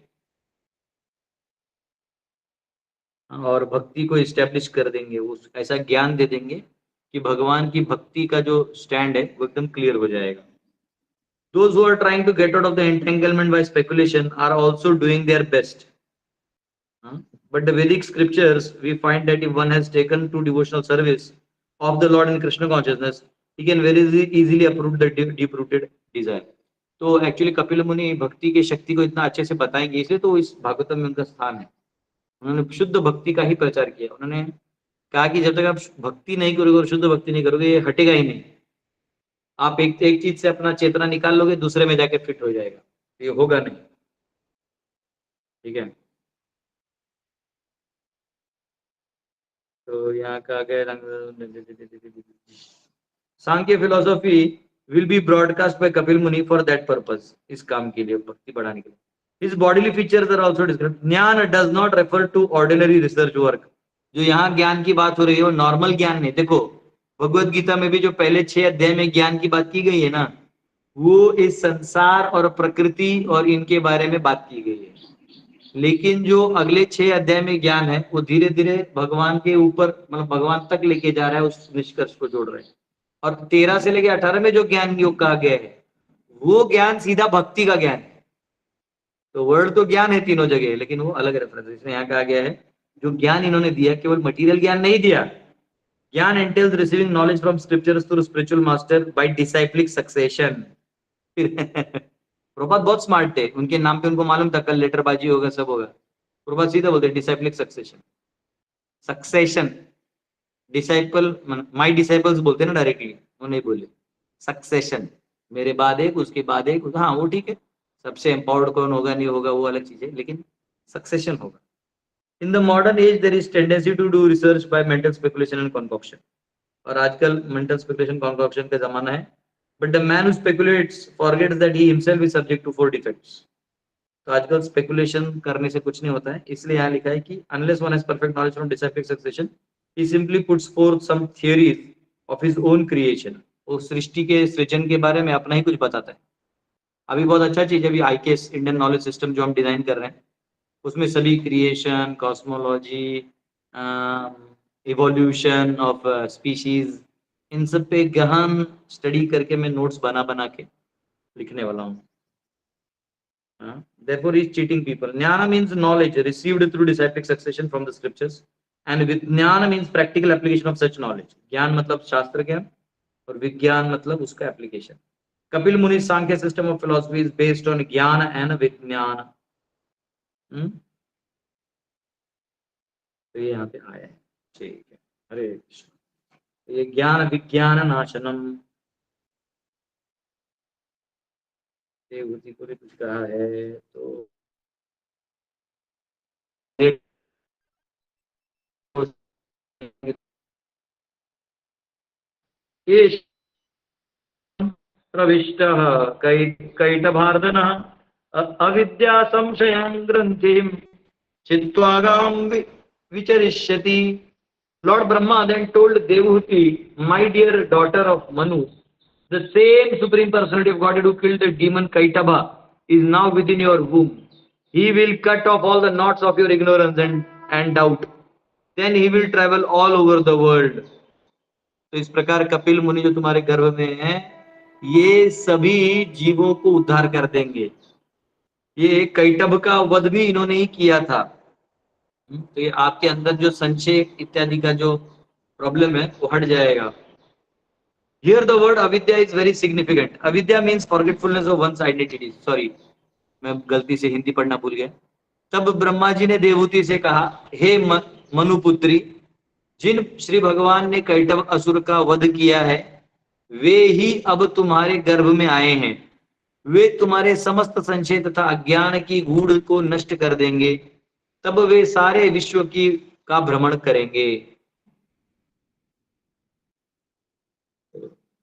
और भक्ति को इस्टेब्लिश कर देंगे, उस ऐसा ज्ञान दे देंगे कि भगवान की भक्ति का जो स्टैंड है वो एकदम क्लियर हो जाएगा। Those who are trying to get out of the entanglement by speculation are also doing their best. But the Vedic scriptures, we find that if one has taken to devotional service of the Lord in Krishna consciousness, he can very easily uproot the deep-rooted desire. तो actually Kapil मुनि भक्ति की शक्ति को इतना अच्छे से बताएंगे, इसलिए तो इस भागवतम में उनका स्थान है। उन्होंने शुद्ध भक्ति का ही प्रचार किया। उन्होंने कहा कि जब तक आप भक्ति नहीं करोगे और शुद्ध भक्ति नहीं करोगे, ये हटेगा ही नहीं। आप एक चीज से अपना चेतना निकाल लोगे, दूसरे में जाके फिट हो जाएगा, ये होगा नहीं, ठीक है। तो यहाँ का Sankhya philosophy will be broadcast by Kapil Muni for that purpose, इस काम के लिए, भक्ति बढ़ाने के लिए। His bodily features are also described. ज्ञान does not refer to ordinary research work. जो यहाँ ज्ञान की बात हो रही है वो नॉर्मल ज्ञान नहीं। देखो भगवत गीता में भी जो पहले 6 अध्याय में ज्ञान की बात की गई है ना, वो इस संसार और प्रकृति और इनके बारे में बात की गई है। लेकिन जो अगले 6 अध्याय में ज्ञान है वो धीरे धीरे भगवान के ऊपर, मतलब भगवान तक लेके जा रहा है, उस निष्कर्ष को जोड़ रहे हैं। और 13 से लेके 18 में जो ज्ञान योग कहा गया है वो ज्ञान सीधा भक्ति का ज्ञान है। तो वर्ड तो ज्ञान है तीनों जगह, लेकिन वो अलग रेफरेंस है। इसमें यहाँ कहा गया है जो ज्ञान इन्होंने दिया केवल मटेरियल ज्ञान नहीं दिया। ज्ञान entails receiving knowledge from scriptures through spiritual master by disciplic succession। Prabhupada बहुत स्मार्ट थे, उनके नाम पे उनको मालूम था कल लेटरबाजी होगा, सब होगा। प्रभुपाद सीधा बोलते डिसाइप्लिक succession. Succession disciple my disciples बोलते ना डायरेक्टली, वो नहीं बोले सक्सेशन, मेरे बाद एक उसके बाद एक। हाँ वो ठीक है, सबसे एम्पावर्ड कौन होगा नहीं होगा वो अलग चीज है, लेकिन सक्सेशन होगा। In the modern age there is tendency to do research by mental speculation and concoction. और आजकल मेंटल स्पेकुलेशन कॉन्कॉक्शन का जमाना है। But the man who speculates forgets that he himself is subject to 4 defects. तो आजकल speculation करने से कुछ नहीं होता है, इसलिए यहाँ लिखा है कि unless one has perfect knowledge from डिसाइप्लिक succession he simply puts forth some theories of his own creation। वो सृष्टि के सृजन के बारे में अपना ही कुछ बताता है। अभी बहुत अच्छा चीज है, अभी आईकेएस इंडियन नॉलेज सिस्टम जो हम डिजाइन कर रहे हैं, उसमें सभी creation, cosmology, evolution of species, इन सब पे गहन स्टडी करके मैं नोट्स बना बना के लिखने वाला हूँ। Therefore he is cheating people। Jnana means knowledge received through disciplic succession from the scriptures, and विज्ञान means practical application of such knowledge। ज्ञान मतलब शास्त्र ज्ञान और विज्ञान मतलब उसका application. Kapil Muni Sankhya system of philosophy is based on gyan and vigyan. तो ये यहाँ पे आया है, ठीक है। हरे कृष्ण। ये ज्ञान विज्ञान नाशनम, देवहूति को भी कुछ कहा है। तो ये प्रविष्टः कैटभार्दनः अविद्या संशयं ग्रंथिं चित्वागां विचरिष्यति। Lord Brahma then told Devahuti, my dear daughter of Manu, the same supreme personality of Godhead who killed the demon Kaitaba is now within your womb. He will cut off all the knots of your ignorance and doubt. Then he will travel all over the world। तो इस प्रकार कपिल मुनि जो तुम्हारे गर्भ में है, ये सभी जीवों को उद्धार कर देंगे। ये कैटभ का वध भी इन्होंने ही किया था। तो ये आपके अंदर जो संशय इत्यादि का जो प्रॉब्लम है वो हट जाएगा। Here the word avidya is very significant। अविद्या means forgetfulness of one's identity। Sorry, मैं गलती से हिंदी पढ़ना भूल गया। तब ब्रह्मा जी ने देवहूति से कहा, हे मनुपुत्री, जिन श्री भगवान ने कैटभ असुर का वध किया है, वे ही अब तुम्हारे गर्भ में आए हैं। वे तुम्हारे समस्त संशय तथा अज्ञान की गूढ़ को नष्ट कर देंगे। तब वे सारे विश्व का भ्रमण करेंगे।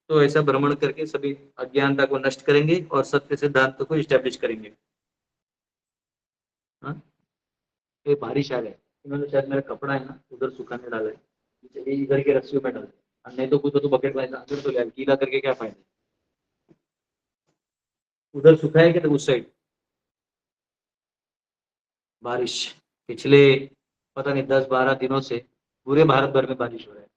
तो ऐसा भ्रमण करके सभी अज्ञानता को नष्ट करेंगे और सत्य सिद्धांत को इस्टेब्लिश करेंगे। ये बारिश आ गई, इन्होंने शायद मेरा कपड़ा है ना उधर सुखाने डाला है, चलिए इधर के रस्सियों में डाल दे, नहीं तो कुछ तो बकेट में अंदर तो गीला करके क्या फायदा। उधर सुखाएंगे तो उस साइड बारिश पिछले पता नहीं 10-12 दिनों से पूरे भारत भर में बारिश हो रहा है।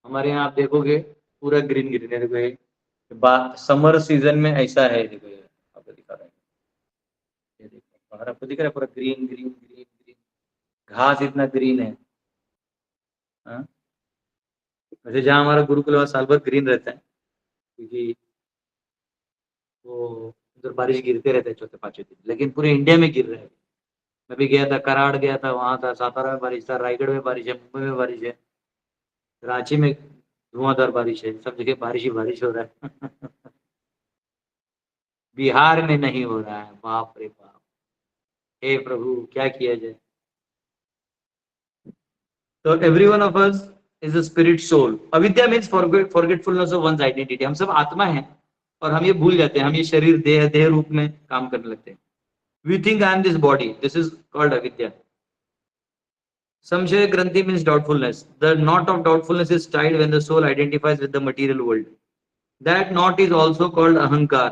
हमारे यहाँ आप देखोगे पूरा ग्रीन ग्रीन है। देखो समर सीजन में ऐसा है, देखो ये आपको दिखा रहा है, ये देखो बाहर आपको दिख रहा है पूरा ग्रीन ग्रीन ग्रीन ग्रीन, घास इतना ग्रीन है। वैसे जहाँ हमारा गुरुकुल वहाँ साल भर ग्रीन रहता है, क्योंकि वो उधर बारिश गिरते रहते हैं चौथे पांचवें दिन, लेकिन पूरे इंडिया में गिर रहे हैं। मैं भी गया था, कराड़ गया था, वहां था, सातारा में बारिश था, रायगढ़ में बारिश है, मुंबई में बारिश है, रांची में धुआंधार बारिश है, सब जगह बारिश ही बारिश हो रहा है। बिहार में नहीं हो रहा है, बाप रे बाप, हे प्रभु क्या किया जाए। तो every one of us is a spirit soul. Avidya means forgetfulness of one's identity. हम सब आत्मा है और हम ये भूल जाते हैं, हम ये शरीर देह रूप में काम करने लगते हैं। We think I am this body. This is called avidya। Samshaya Granthi means doubtfulness। The knot of doubtfulness is tied when the soul identifies with the material world। That knot is also called ahankar,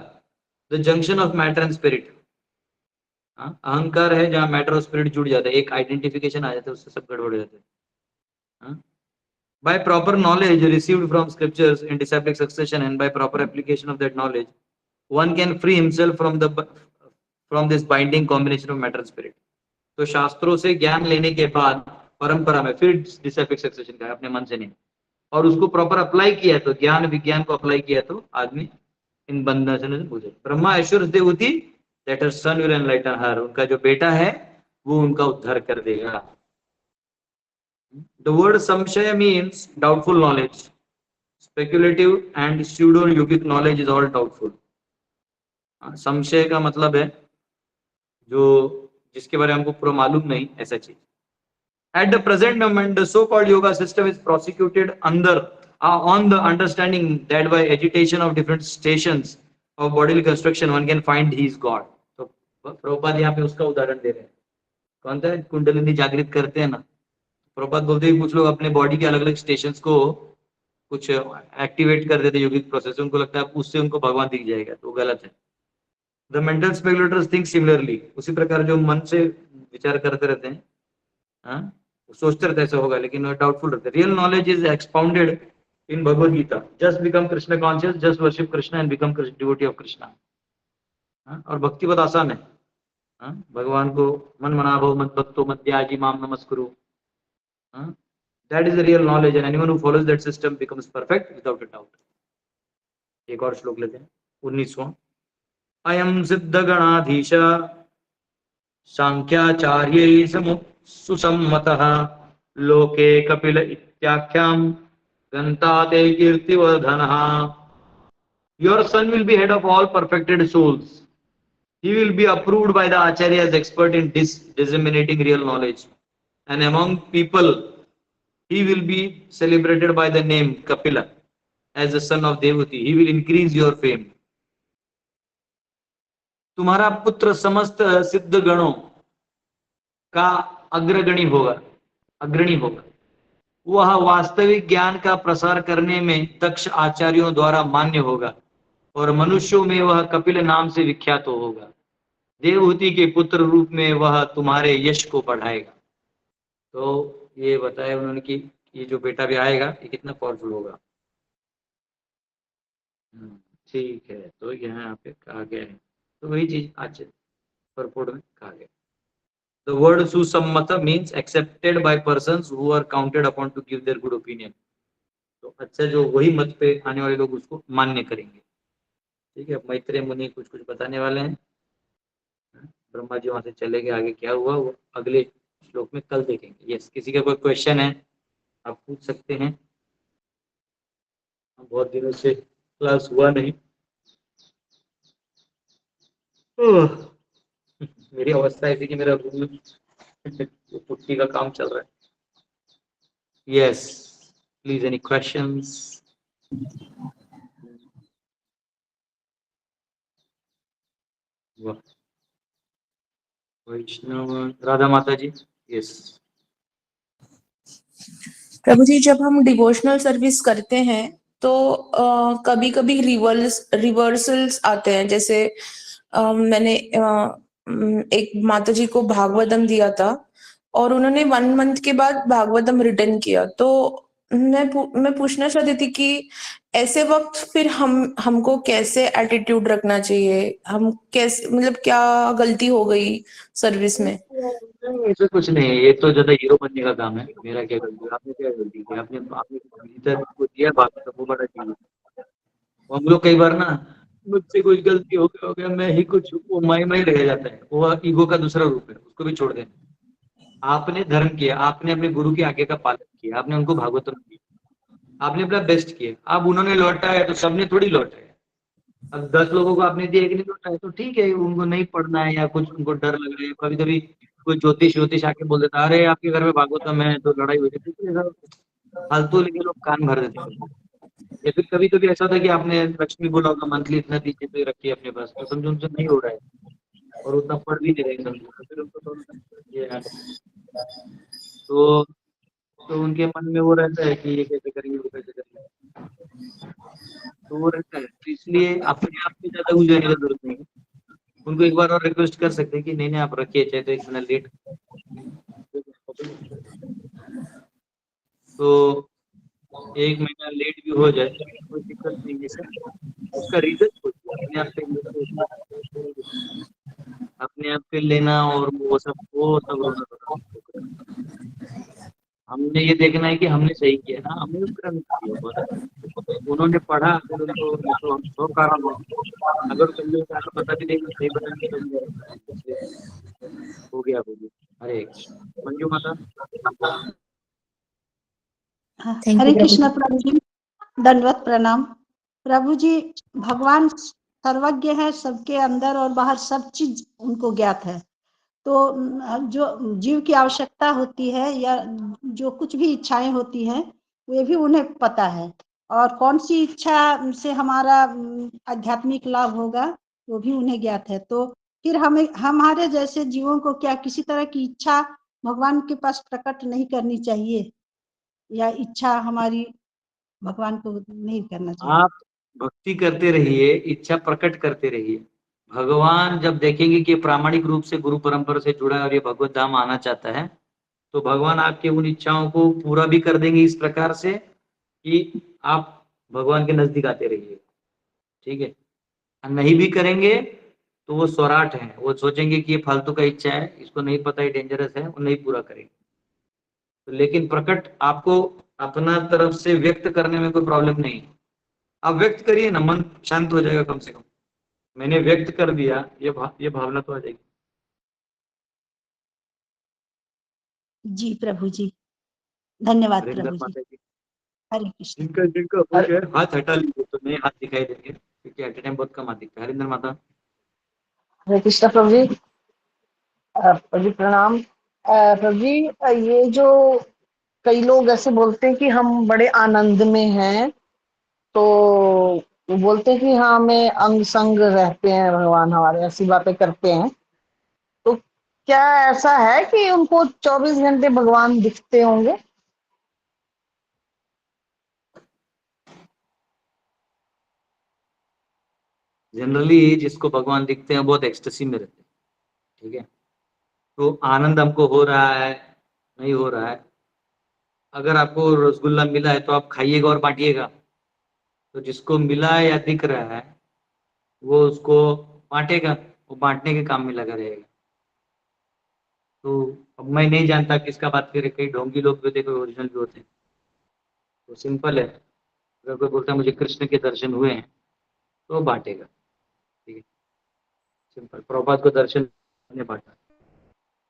the junction of matter and spirit। अहंकार है जहाँ matter और spirit जुड़ जाता है, एक identification आ जाता है, उससे सब गड़बड़ हो जाता है। By proper knowledge received from scriptures in disciplic succession and by proper application of that knowledge, one can free himself from this binding combination of matter and spirit. तो शास्त्रों से ज्ञान लेने के बाद परंपरा में फिर डिसएफिक सक्सेशन का अपने मन से नहीं, और उसको प्रॉपर अप्लाई किया तो ज्ञान विज्ञान को अप्लाई किया तो आदमी इन बंधनों से मुझे Brahma assures Devahuti that her son will enlighten her, उनका जो बेटा है वो उनका उद्धार कर देगा. The word samshaya means doubtful knowledge. Speculative and pseudo yogic knowledge is all doubtful. संशय का मतलब है जो जिसके बारे में हमको पूरा मालूम नहीं ऐसा चीज. At the present moment, the so-called yoga system is prosecuted on the understanding that by agitation of different stations of bodily construction one can find he is God. तो प्रभुपाद यहाँ पे उसका उदाहरण दे रहे हैं. कौन था? कुंडलिनी जागृत करते हैं ना, प्रभुपाद बोलते हैं कुछ लोग अपने बॉडी के अलग अलग स्टेशंस को कुछ एक्टिवेट कर देते योगिक प्रोसेस, उनको लगता है उससे उनको भगवान दिख जाएगा, तो गलत है. The mental speculators think similarly, उसी प्रकार जो मन से विचार करते रहते हैं, हाँ सोचते रहते ऐसा होगा, लेकिन डाउटफुल रहते. Real knowledge is expounded in Bhagavad Gita. Just become Krishna conscious, just worship Krishna and become devotee of Krishna. और भक्ति बहुत आसान है. भगवान को मन मनाभो मत भक्तो मत त्याजी माम नमस्कुरु. That is the real knowledge, and anyone who follows that system becomes perfect without a doubt. एक और श्लोक लेते हैं 19वां. अयम सिद्ध गणाधीश सांख्याचार्य सुसम्मतः लोके Kapil इत्याख्याम गन्ताते कीर्तिवर्धनः. Your son will be head of all perfected souls. He will be approved by the Acharya as expert in disseminating real knowledge. And among people, he will be celebrated by the name Kapila as the son of Devati. He will increase your fame. तुम्हारा पुत्र समस्त सिद्ध गणों का अग्रणी होगा. वह वास्तविक ज्ञान का प्रसार करने में दक्ष आचार्यों द्वारा मान्य होगा और मनुष्यों में वह कपिल नाम से विख्यात होगा. देवहूति के पुत्र रूप में वह तुम्हारे यश को बढ़ाएगा. तो ये बताया उन्होंने कि ये जो बेटा भी आएगा ये कितना पावरफुल होगा. ठीक है, तो यहाँ पे कहा गया है, तो वही चीज आज परपोर्ट में कहा गया. The word susammata means accepted by persons who are counted upon to give their good opinion. तो अच्छा जो वही मत पे आने वाले लोग उसको मान्य करेंगे. ठीक है, मैत्रेय मुनि कुछ बताने वाले हैं. ब्रह्मा जी वहां से चले गए, आगे क्या हुआ वो अगले श्लोक में कल देखेंगे. यस, किसी का कोई क्वेश्चन है आप पूछ सकते हैं. बहुत दिनों से क्लास हुआ नहीं. मेरी अवस्था ऐसी कि मेरा रूम पुट्टी का काम चल रहा है. Yes please, any questions? Vaishnav Radha Mata ji. Yes प्रभु जी, जब हम डिवोशनल सर्विस करते हैं तो कभी कभी रिवर्सल्स आते हैं. जैसे मैंने एक माता जी को भागवतम दिया था और उन्होंने 1 मंथ के बाद भागवतम रिटर्न किया. तो मैं पूछना चाहती थी कि ऐसे वक्त फिर हमको कैसे एटीट्यूड रखना चाहिए, हम कैसे, मतलब क्या गलती हो गई सर्विस में? ऐसा कुछ नहीं है, ये तो ज्यादा हीरो बनने का काम है. मेरा क्या गलती? आपने क्या गलती की? आपने भीतर को दिया बात का वो बड़ा चीज. हम लोग कई बार ना मुझसे कुछ गलती हो गया मैं ही कुछ, वो माई रह जाता है. वो ईगो का दूसरा रूप है, उसको भी छोड़ दें. आपने धर्म किया, आपने अपने गुरु की आज्ञा का पालन किया, आपने उनको भागवतम दिया, आपने अपना बेस्ट किया. अब उन्होंने लौटाया तो सबने थोड़ी लौटाया. अब 10 लोगों को आपने दिया, एक नहीं लौटाया तो ठीक है, उनको नहीं पढ़ना है या कुछ उनको डर लग रहा है. कभी कभी कोई ज्योतिष आके बोल देता अरे आपके घर में भागवतम है तो लड़ाई हो जाती है. फालतू लेके लोग कान भर देते हैं. या फिर कभी कभी ऐसा था कि आपने लक्ष्मी बोला होगा मंथली इतना दीजिए तो रखिए अपने पास, तो समझो उनसे नहीं हो रहा है और उतना पढ़ भी नहीं रहे समझो, तो फिर उनको तो उनके मन में वो रहता है कि ये कैसे करेंगे वो कैसे करेंगे, तो वो रहता है. तो इसलिए अपने आप में ज्यादा उलझने की जरूरत नहीं है. उनको एक बार और रिक्वेस्ट कर सकते हैं कि नहीं आप रखिए, चाहे तो 1 महीना लेट. तो 1 महीना लेट भी हो जाए कोई दिक्कत नहीं है सर. उसका रीजन अपने आप पे अपने आप पे लेना और वो सब रोना धोना। हमने ये देखना है कि हमने सही किया ना, हमने उस तरह नहीं किया, बहुत अच्छा। उन्होंने पढ़ा फिर उनको ये तो हम 100 कारण हो, अगर तुमने कारण बता भी देंगे सही बता भी देंगे, इसलिए हो गया। हरे कृष्ण। मंजू माता। थैंक हरे यू प्रभु कृष्ण जी। प्रभु जी, दंडवत प्रणाम। प्रभु जी, भगवान सर्वज्ञ है, सबके अंदर और बाहर सब चीज उनको ज्ञात है। तो जो जीव की आवश्यकता होती है या जो कुछ भी इच्छाएं होती हैं वे भी उन्हें पता है, और कौन सी इच्छा से हमारा आध्यात्मिक लाभ होगा वो भी उन्हें ज्ञात है। तो फिर हमें हमारे जैसे जीवों को क्या किसी तरह की इच्छा भगवान के पास प्रकट नहीं करनी चाहिए, या इच्छा हमारी भगवान को नहीं करना चाहिए? आप भक्ति करते रहिए, इच्छा प्रकट करते रहिए। भगवान जब देखेंगे कि प्रामाणिक रूप से गुरु परंपरा से जुड़ा है और ये भगवत धाम आना चाहता है, तो भगवान आपके उन इच्छाओं को पूरा भी कर देंगे इस प्रकार से कि आप भगवान के नजदीक आते रहिए। ठीक है, नहीं भी करेंगे तो वो स्वराट है, वो सोचेंगे कि ये फालतू का इच्छा है, इसको नहीं पता है डेंजरस है, वो नहीं पूरा करेंगे। तो लेकिन प्रकट आपको अपना तरफ से व्यक्त करने में कोई प्रॉब्लम नहीं है, आप व्यक्त करिए ना, मन शांत हो जाएगा कम से कम। मैंने व्यक्त कर दिया, ये भावना तो आ जाएगी। जी प्रभु जी, धन्यवाद हरिंदर प्रभु जी। माता जी। हरे कृष्ण। जिनका हो गया हाथ हटा लीजिए तो नए हाथ दिखाई देंगे, क्योंकि एट टाइम बहुत कम हाथ दिखता है। हरिंदर माता। हरे कृष्ण प्रभु जी। प्रभु जी प्रणाम। प्रभु जी, ये जो कई लोग ऐसे बोलते हैं कि हम बड़े आनंद में हैं, तो वो बोलते हैं कि हाँ हमें अंग संग रहते हैं भगवान हमारे, ऐसी बातें करते हैं। तो क्या ऐसा है कि उनको 24 घंटे भगवान दिखते होंगे? जनरली जिसको भगवान दिखते हैं बहुत एक्सटेसी में रहते हैं। ठीक है, तो आनंद हमको हो रहा है नहीं हो रहा है, अगर आपको रसगुल्ला मिला है तो आप खाइएगा और बांटिएगा। तो जिसको मिला है या दिख रहा है वो उसको बांटेगा, वो बांटने के काम में लगा रहेगा। तो अब मैं नहीं जानता किसका बात करे, कई ढोंगी लोग भी होते, कोई ओरिजिनल भी होते हैं। तो सिंपल है, अगर कोई बोलता है मुझे कृष्ण के दर्शन हुए हैं तो वो बांटेगा। ठीक है, सिंपल। प्रभुपाद को दर्शन ने बांटा,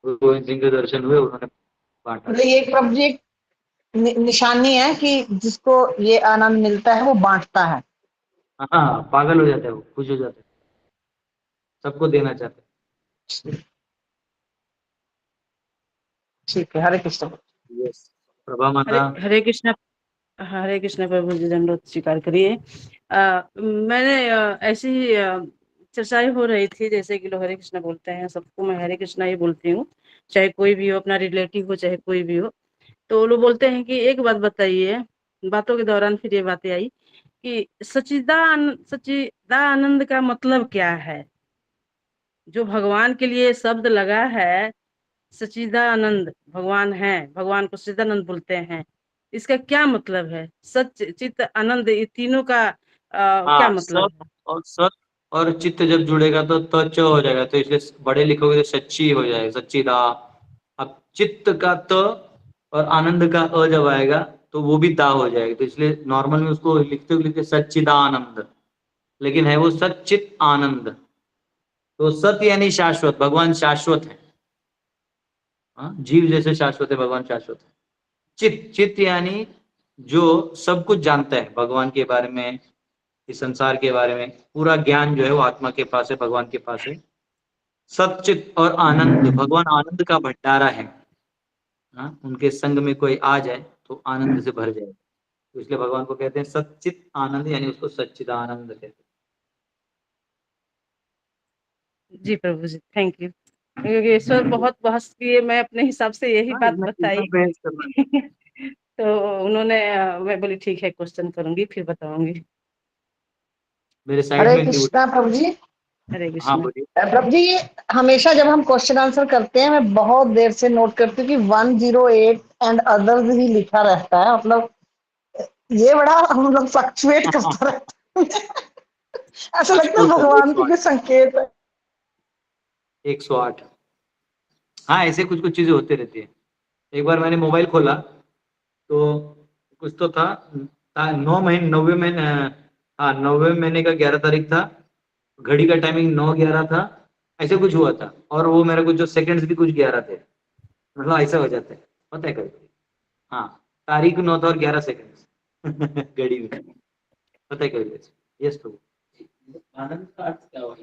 गुरु गोविंद सिंह के दर्शन हुए, उन्होंने बांटा। मतलब ये प्रभु जी एक निशानी है कि जिसको ये आनंद मिलता है वो बांटता है। हाँ, पागल हो जाता है, वो खुश हो जाता है, सबको देना चाहता ठीक है, हरे कृष्ण। है। यस, प्रभा हरे माता। हरे कृष्ण प्रभु जी, दंडोत स्वीकार करिए। मैंने ऐसी ही चर्चाएं हो रही थी, जैसे कि लोग हरे कृष्ण बोलते हैं, सबको मैं हरे कृष्णा ही बोलती हूँ, चाहे कोई भी हो, अपना रिलेटिव हो चाहे कोई भी हो। तो लोग बोलते हैं कि एक बात बताइए, बातों के दौरान फिर ये बातें आई कि सच्चिदानंद का मतलब क्या है? जो भगवान के लिए शब्द लगा है सच्चिदानंद, भगवान है, भगवान को सच्चिदानंद बोलते हैं, इसका क्या मतलब है? सच चित आनंद, ये तीनों का क्या हाँ, मतलब सत है? और सत और चित्त जब जुड़ेगा तो च हो जाएगा, तो इसलिए बड़े लिखोगे तो सच्ची हो जाएगा, सच्चिदा। अब चित्त का त और आनंद का अ जब आएगा तो वो भी दा हो जाएगा, तो इसलिए नॉर्मल में उसको लिखते सच्चिदानंद, लेकिन है वो सच्चित आनंद। तो सत यानी शाश्वत, भगवान शाश्वत है। हाँ, जीव जैसे शाश्वत है, भगवान शाश्वत है। चित चित यानी जो सब कुछ जानता है भगवान के बारे में, इस संसार के बारे में, पूरा ज्ञान जो है वो आत्मा के पास है, भगवान के पास है। सचित और आनंद, भगवान आनंद का भंडारा है। हाँ, उनके संग में कोई आ जाए तो आनंद से भर जाए, तो इसलिए भगवान को कहते हैं सच्चित आनंद, यानी उसको सच्चिदानंद कहते हैं। जी प्रभु जी, थैंक यू। क्योंकि ईश्वर बहुत बहस किए, मैं अपने हिसाब से यही हाँ, बात इतना बताई। बहस करना। तो उन्होंने मैं बोली ठीक है, क्वेश्चन करूंगी फिर बताऊंगी। मेरे साइड हरे में इनकी कृष्णा प्रभु जी। हरे हाँ कृष्ण। बोलिए। प्रभु जी, हमेशा जब हम क्वेश्चन आंसर करते हैं मैं बहुत देर से नोट करती हूँ कि 108 एंड अदर्स ही लिखा रहता है, मतलब ये बड़ा हम लोग फ्लक्चुएट करता रहता है। ऐसा लगता है भगवान के कुछ संकेत है। 108। हाँ, ऐसे कुछ कुछ चीजें होते रहती है। एक बार मैंने मोबाइल खोला तो कुछ तो था 9 महीने 90 महीने का 11 तारीख था, घड़ी का टाइमिंग 9:11 था, ऐसे कुछ हुआ था। और वो मेरा कुछ जो सेकंड्स भी कुछ 11 थे, मतलब ऐसा हो जाता है, पता है कभी। हाँ, तारीख 9 था और 11 सेकंड घड़ी में, पता है कभी। यस प्रभु। आनंद का अर्थ क्या हुआ?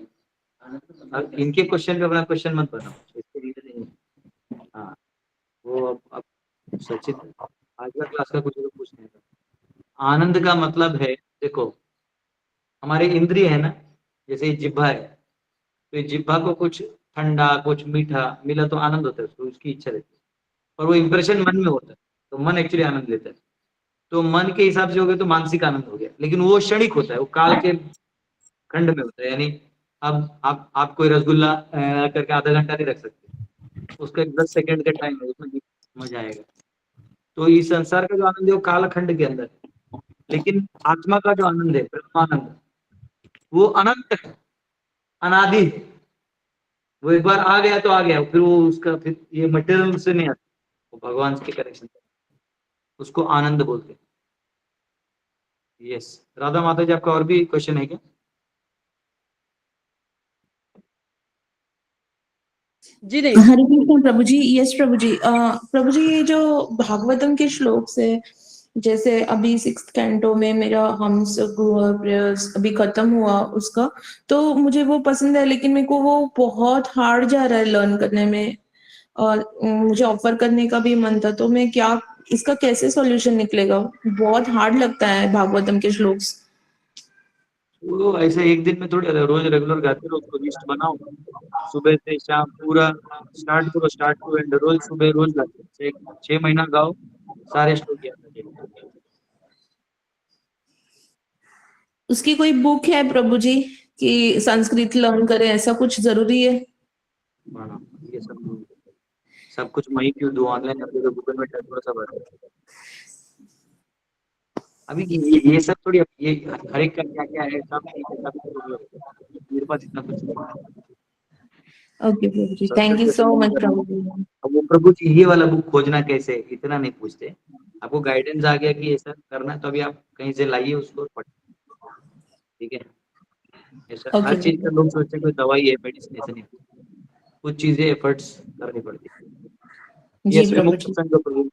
अब इनके क्वेश्चन पे अपना क्वेश्चन मत बनाओ, इसके लिए नहीं है। हाँ, वो अब सचिन आज का क्लास का कुछ तो पूछ नहीं था। आनंद का मतलब है, देखो हमारे इंद्रिय है ना, जैसे ये जिह्वा है, तो ये जिह्वा को कुछ ठंडा कुछ मीठा मिला तो आनंद होता है, उसको उसकी इच्छा रहती है, और वो इंप्रेशन मन में होता है, तो मन एक्चुअली आनंद लेता है। तो मन के हिसाब से हो गया तो मानसिक आनंद हो गया, लेकिन वो क्षणिक होता है, वो काल के खंड में होता है। यानी अब आप कोई रसगुल्ला करके आधा घंटा नहीं रख सकते, उसका एक 10 सेकंड का टाइम है, उसमें मजा आएगा। तो इस संसार का जो आनंद है वो काल खंड के अंदर है, लेकिन आत्मा का जो आनंद है, ब्रह्मानंद, वो अनंत है, अनादि है। वो एक बार आ गया तो आ गया, फिर वो उसका फिर ये मटेरियल से नहीं आता, वो भगवान के कनेक्शन, उसको आनंद बोलते हैं। यस, राधा माता जी आपका और भी क्वेश्चन है क्या? जी नहीं। हरे कृष्ण प्रभु जी। यस प्रभु जी। प्रभु जी, ये जो भागवतम के श्लोक से, जैसे अभी 6th कैंटो में मेरा हम्स गुह प्रेयर्स अभी खत्म हुआ उसका, तो मुझे वो पसंद है, लेकिन मेरे को वो बहुत हार्ड जा रहा है लर्न करने में, और मुझे ऑफर करने का भी मन था, तो मैं क्या इसका कैसे सॉल्यूशन निकलेगा? बहुत हार्ड लगता है भागवतम के श्लोक्स। वो ऐसे एक दिन में थोड़ी, रोज रेगुलर गाते रहो, उसको लिस्ट बनाओ, सुबह से शाम पूरा स्टार्ट करो, स्टार्ट टू एंड, रोज सुबह रोज गाते, 6 महीना गाओ, सारे श्लोक याद आ जाएंगे। उसकी कोई बुक है प्रभु जी कि संस्कृत लर्न करें, ऐसा कुछ जरूरी है? हाँ, ये सब कुछ वही क्यों दो, ऑनलाइन अभी तो गूगल में थोड़ा सा भर। अभी ये सब थोड़ी, ये हर एक का क्या क्या है सब ठीक है, सब मेरे पास इतना कुछ नहीं है। ओके प्रभु जी, थैंक संस्कृत यू जैसे सो नहीं मच करना। प्रभु जी। अब वो प्रभु जी ये वाला बुक खोजना कैसे, इतना नहीं पूछते, आपको गाइडेंस आ गया कि ऐसा करना है तो अभी आप कहीं से लाइए उसको पढ़, ठीक है। ऐसा ओके हर चीज प्रभु का लोग सोचते हैं कोई दवाई है, मेडिसिन, ऐसा नहीं, कुछ चीजें एफर्ट्स करनी पड़ती है। जी यस, प्रभु विमुक्त जी। संघ प्रभु।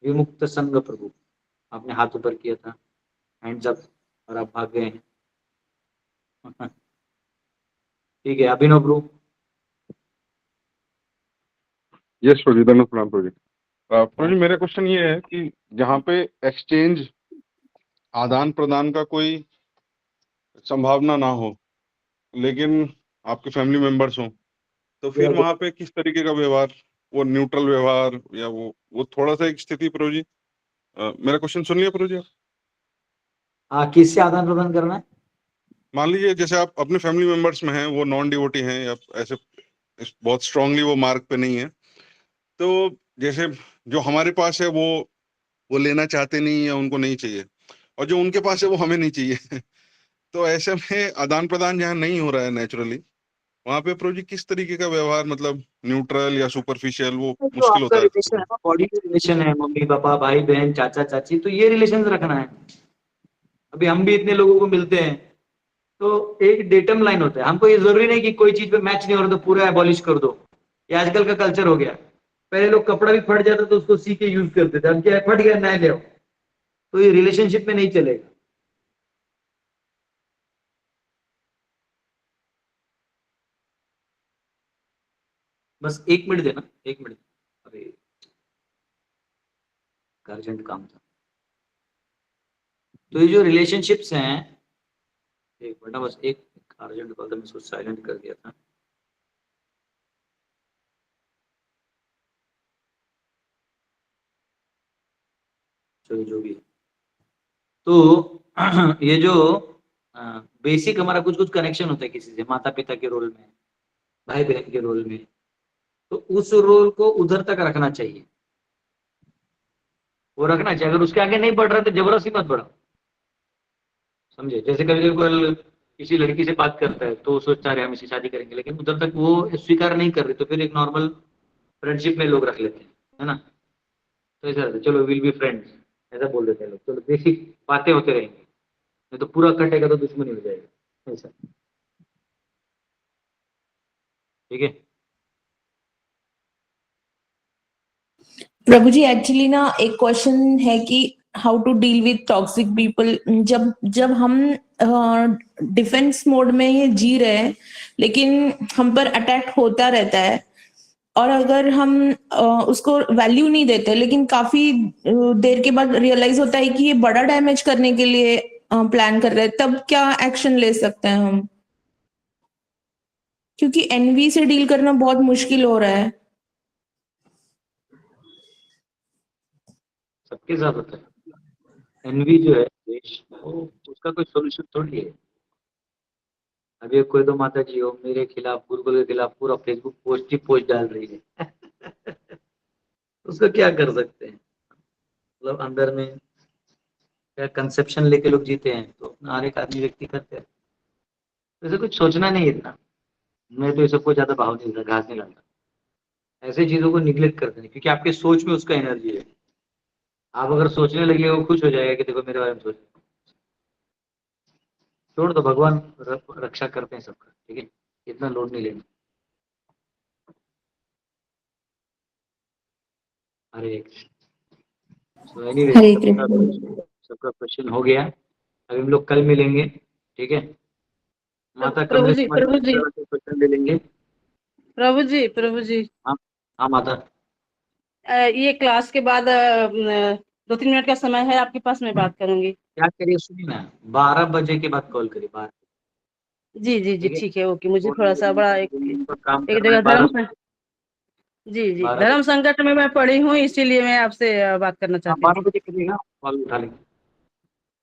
विमुक्त संघ प्रभु, आपने हाथ ऊपर किया था, हैंड्स अप, और आप भाग गए हैं। ठीक है, अभिनव प्रभु। यस प्रभु जी, धन्यवाद प्रणाम प्रभु जी। प्रभु जी, मेरा क्वेश्चन ये है कि जहाँ पे एक्सचेंज आदान प्रदान का कोई संभावना ना हो, लेकिन आपके फैमिली मेंबर्स हों, तो फिर वहां पे किस तरीके का व्यवहार, वो न्यूट्रल व्यवहार या वो थोड़ा सा एक स्थिति प्रभु जी, मेरा क्वेश्चन सुन लिया प्रभु जी आप? हाँ, किससे आदान प्रदान करना है? मान लीजिए जैसे आप अपने फैमिली मेंबर्स में हैं, वो नॉन डिवोटी हैं या ऐसे बहुत स्ट्रांगली वो मार्ग पे नहीं है, तो जैसे जो हमारे पास है वो लेना चाहते नहीं या उनको नहीं चाहिए, और जो उनके पास है वो हमें नहीं चाहिए। तो ऐसे में आदान प्रदान जहाँ नहीं हो रहा है नेचुरली, वहां पे प्रभु जी किस तरीके का व्यवहार, मतलब न्यूट्रल या सुपरफिशियल, वो जो मुश्किल आपका होता है। रिलेशन है ना, बॉडी रिलेशन है, मम्मी पापा भाई बहन चाचा चाची, तो ये रिलेशन रखना है। अभी हम भी इतने लोगों को मिलते हैं, तो एक डेटम लाइन होता है, हमको ये जरूरी नहीं कि कोई चीज पे मैच नहीं हो रहा तो पूरा एबॉलिश कर दो, ये आजकल का कल्चर हो गया। पहले लोग कपड़ा भी फट जाता तो उसको सी के यूज करते थे, अब क्या है, फट गया नया ले आओ, तो ये रिलेशनशिप में नहीं चलेगा। बस 1 मिनट देना, 1 मिनट, अरे अर्जेंट काम था। तो ये जो रिलेशनशिप्स हैं, एक मिनट, बस एक अर्जेंट कॉल था, मैं उसको साइलेंट कर दिया था। चलो जो भी है, तो ये जो बेसिक हमारा कुछ कुछ कनेक्शन होता है किसी से, माता पिता के रोल में, भाई बहन के रोल में, तो उस रोल को उधर तक रखना चाहिए। वो रखना चाहिए। अगर उसके आगे नहीं बढ़ रहा तो जबरदस्ती मत बढ़ाओ, समझे। जैसे कभी कभी किसी लड़की से बात करता है तो सोचता है हम इससे शादी करेंगे, लेकिन उधर तक वो स्वीकार नहीं कर रही, तो फिर एक नॉर्मल फ्रेंडशिप में लोग रख लेते हैं, है ना। तो ऐसा रहता है, चलो विल बी फ्रेंड्स, ऐसा बोल देते हैं लोग, चलो बेसिक बातें होते रहेंगे, नहीं तो पूरा कटेगा तो दुश्मनी हो जाएगा, ऐसा। ठीक है। प्रभु जी एक्चुअली ना एक क्वेश्चन है कि how to deal with toxic people. जब जब हम डिफेंस मोड में ही जी रहे हैं लेकिन हम पर अटैक होता रहता है, और अगर हम उसको वैल्यू नहीं देते, लेकिन काफी देर के बाद रियलाइज होता है कि ये बड़ा डैमेज करने के लिए प्लान कर रहे हैं, तब क्या एक्शन ले सकते हैं हम? क्योंकि एनवी से डील करना बहुत मुश्किल हो रहा है। सबके साथ होता है एनवी जो है द्वेष, वो उसका कोई सोल्यूशन थोड़ी है। अभी कोई तो माता जी हो मेरे खिलाफ, गुरुकुल के खिलाफ पूरा फेसबुक पोस्ट ही पोस्ट डाल रही है उसको क्या कर सकते हैं, मतलब अंदर में क्या कंसेप्शन लेके लोग जीते हैं, तो हर एक आदमी व्यक्ति करते हैं। वैसे कुछ सोचना नहीं इतना, मैं तो ये सबको ज्यादा भाव नहीं देता, घास नहीं लाता, ऐसे चीजों को निग्लेक्ट करते हैं, क्योंकि आपके सोच में उसका एनर्जी है। आप अगर सोचने लगे वो खुश हो जाएगा कि देखो मेरे बारे में सोच, छोड़ दो, भगवान रक्षा करते हैं सबका, ठीक है, इतना लोड नहीं लेना। हरे हरे कृष्ण। सबका क्वेश्चन हो गया, अभी हम लोग कल मिलेंगे, ठीक है। माता प्रभु जी, प्रभु जी, क्वेश्चन ले लेंगे। प्रभु जी, प्रभु जी, हाँ माता। ये क्लास के बाद 2-3 मिनट का समय है आपके पास, मैं बात करूंगी। क्या करिए सुनिए ना, 12 बजे के बाद कॉल करिए, 12। जी जी जी, ठीक है, ओके। मुझे थोड़ा सा बड़ा एक काम एक करना है, जगह जी जी, 12 धर्म संकट में मैं पड़ी हूँ, इसीलिए मैं आपसे बात करना चाहती 12 थी। बजे करिएगा, कॉल उठा लेंगे।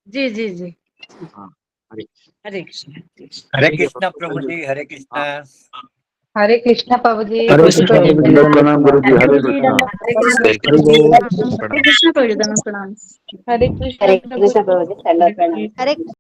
जी जी जी, हाँ हरे हरे कृष्ण। हरे ठीक है, कृष्णा प्रभु जी, हरे कृष्णा। हरे कृष्णा प्रभु जी। हरे कृष्णा प्रभु जी, प्रणाम गुरु जी, हरे कृष्णा। हरे कृष्णा हरि प्रभु बोल। जी, प्रणाम। हरे कृष्ण प्रभु जी, हरे कृष्णा प्रभु जी, प्रणाम। हरे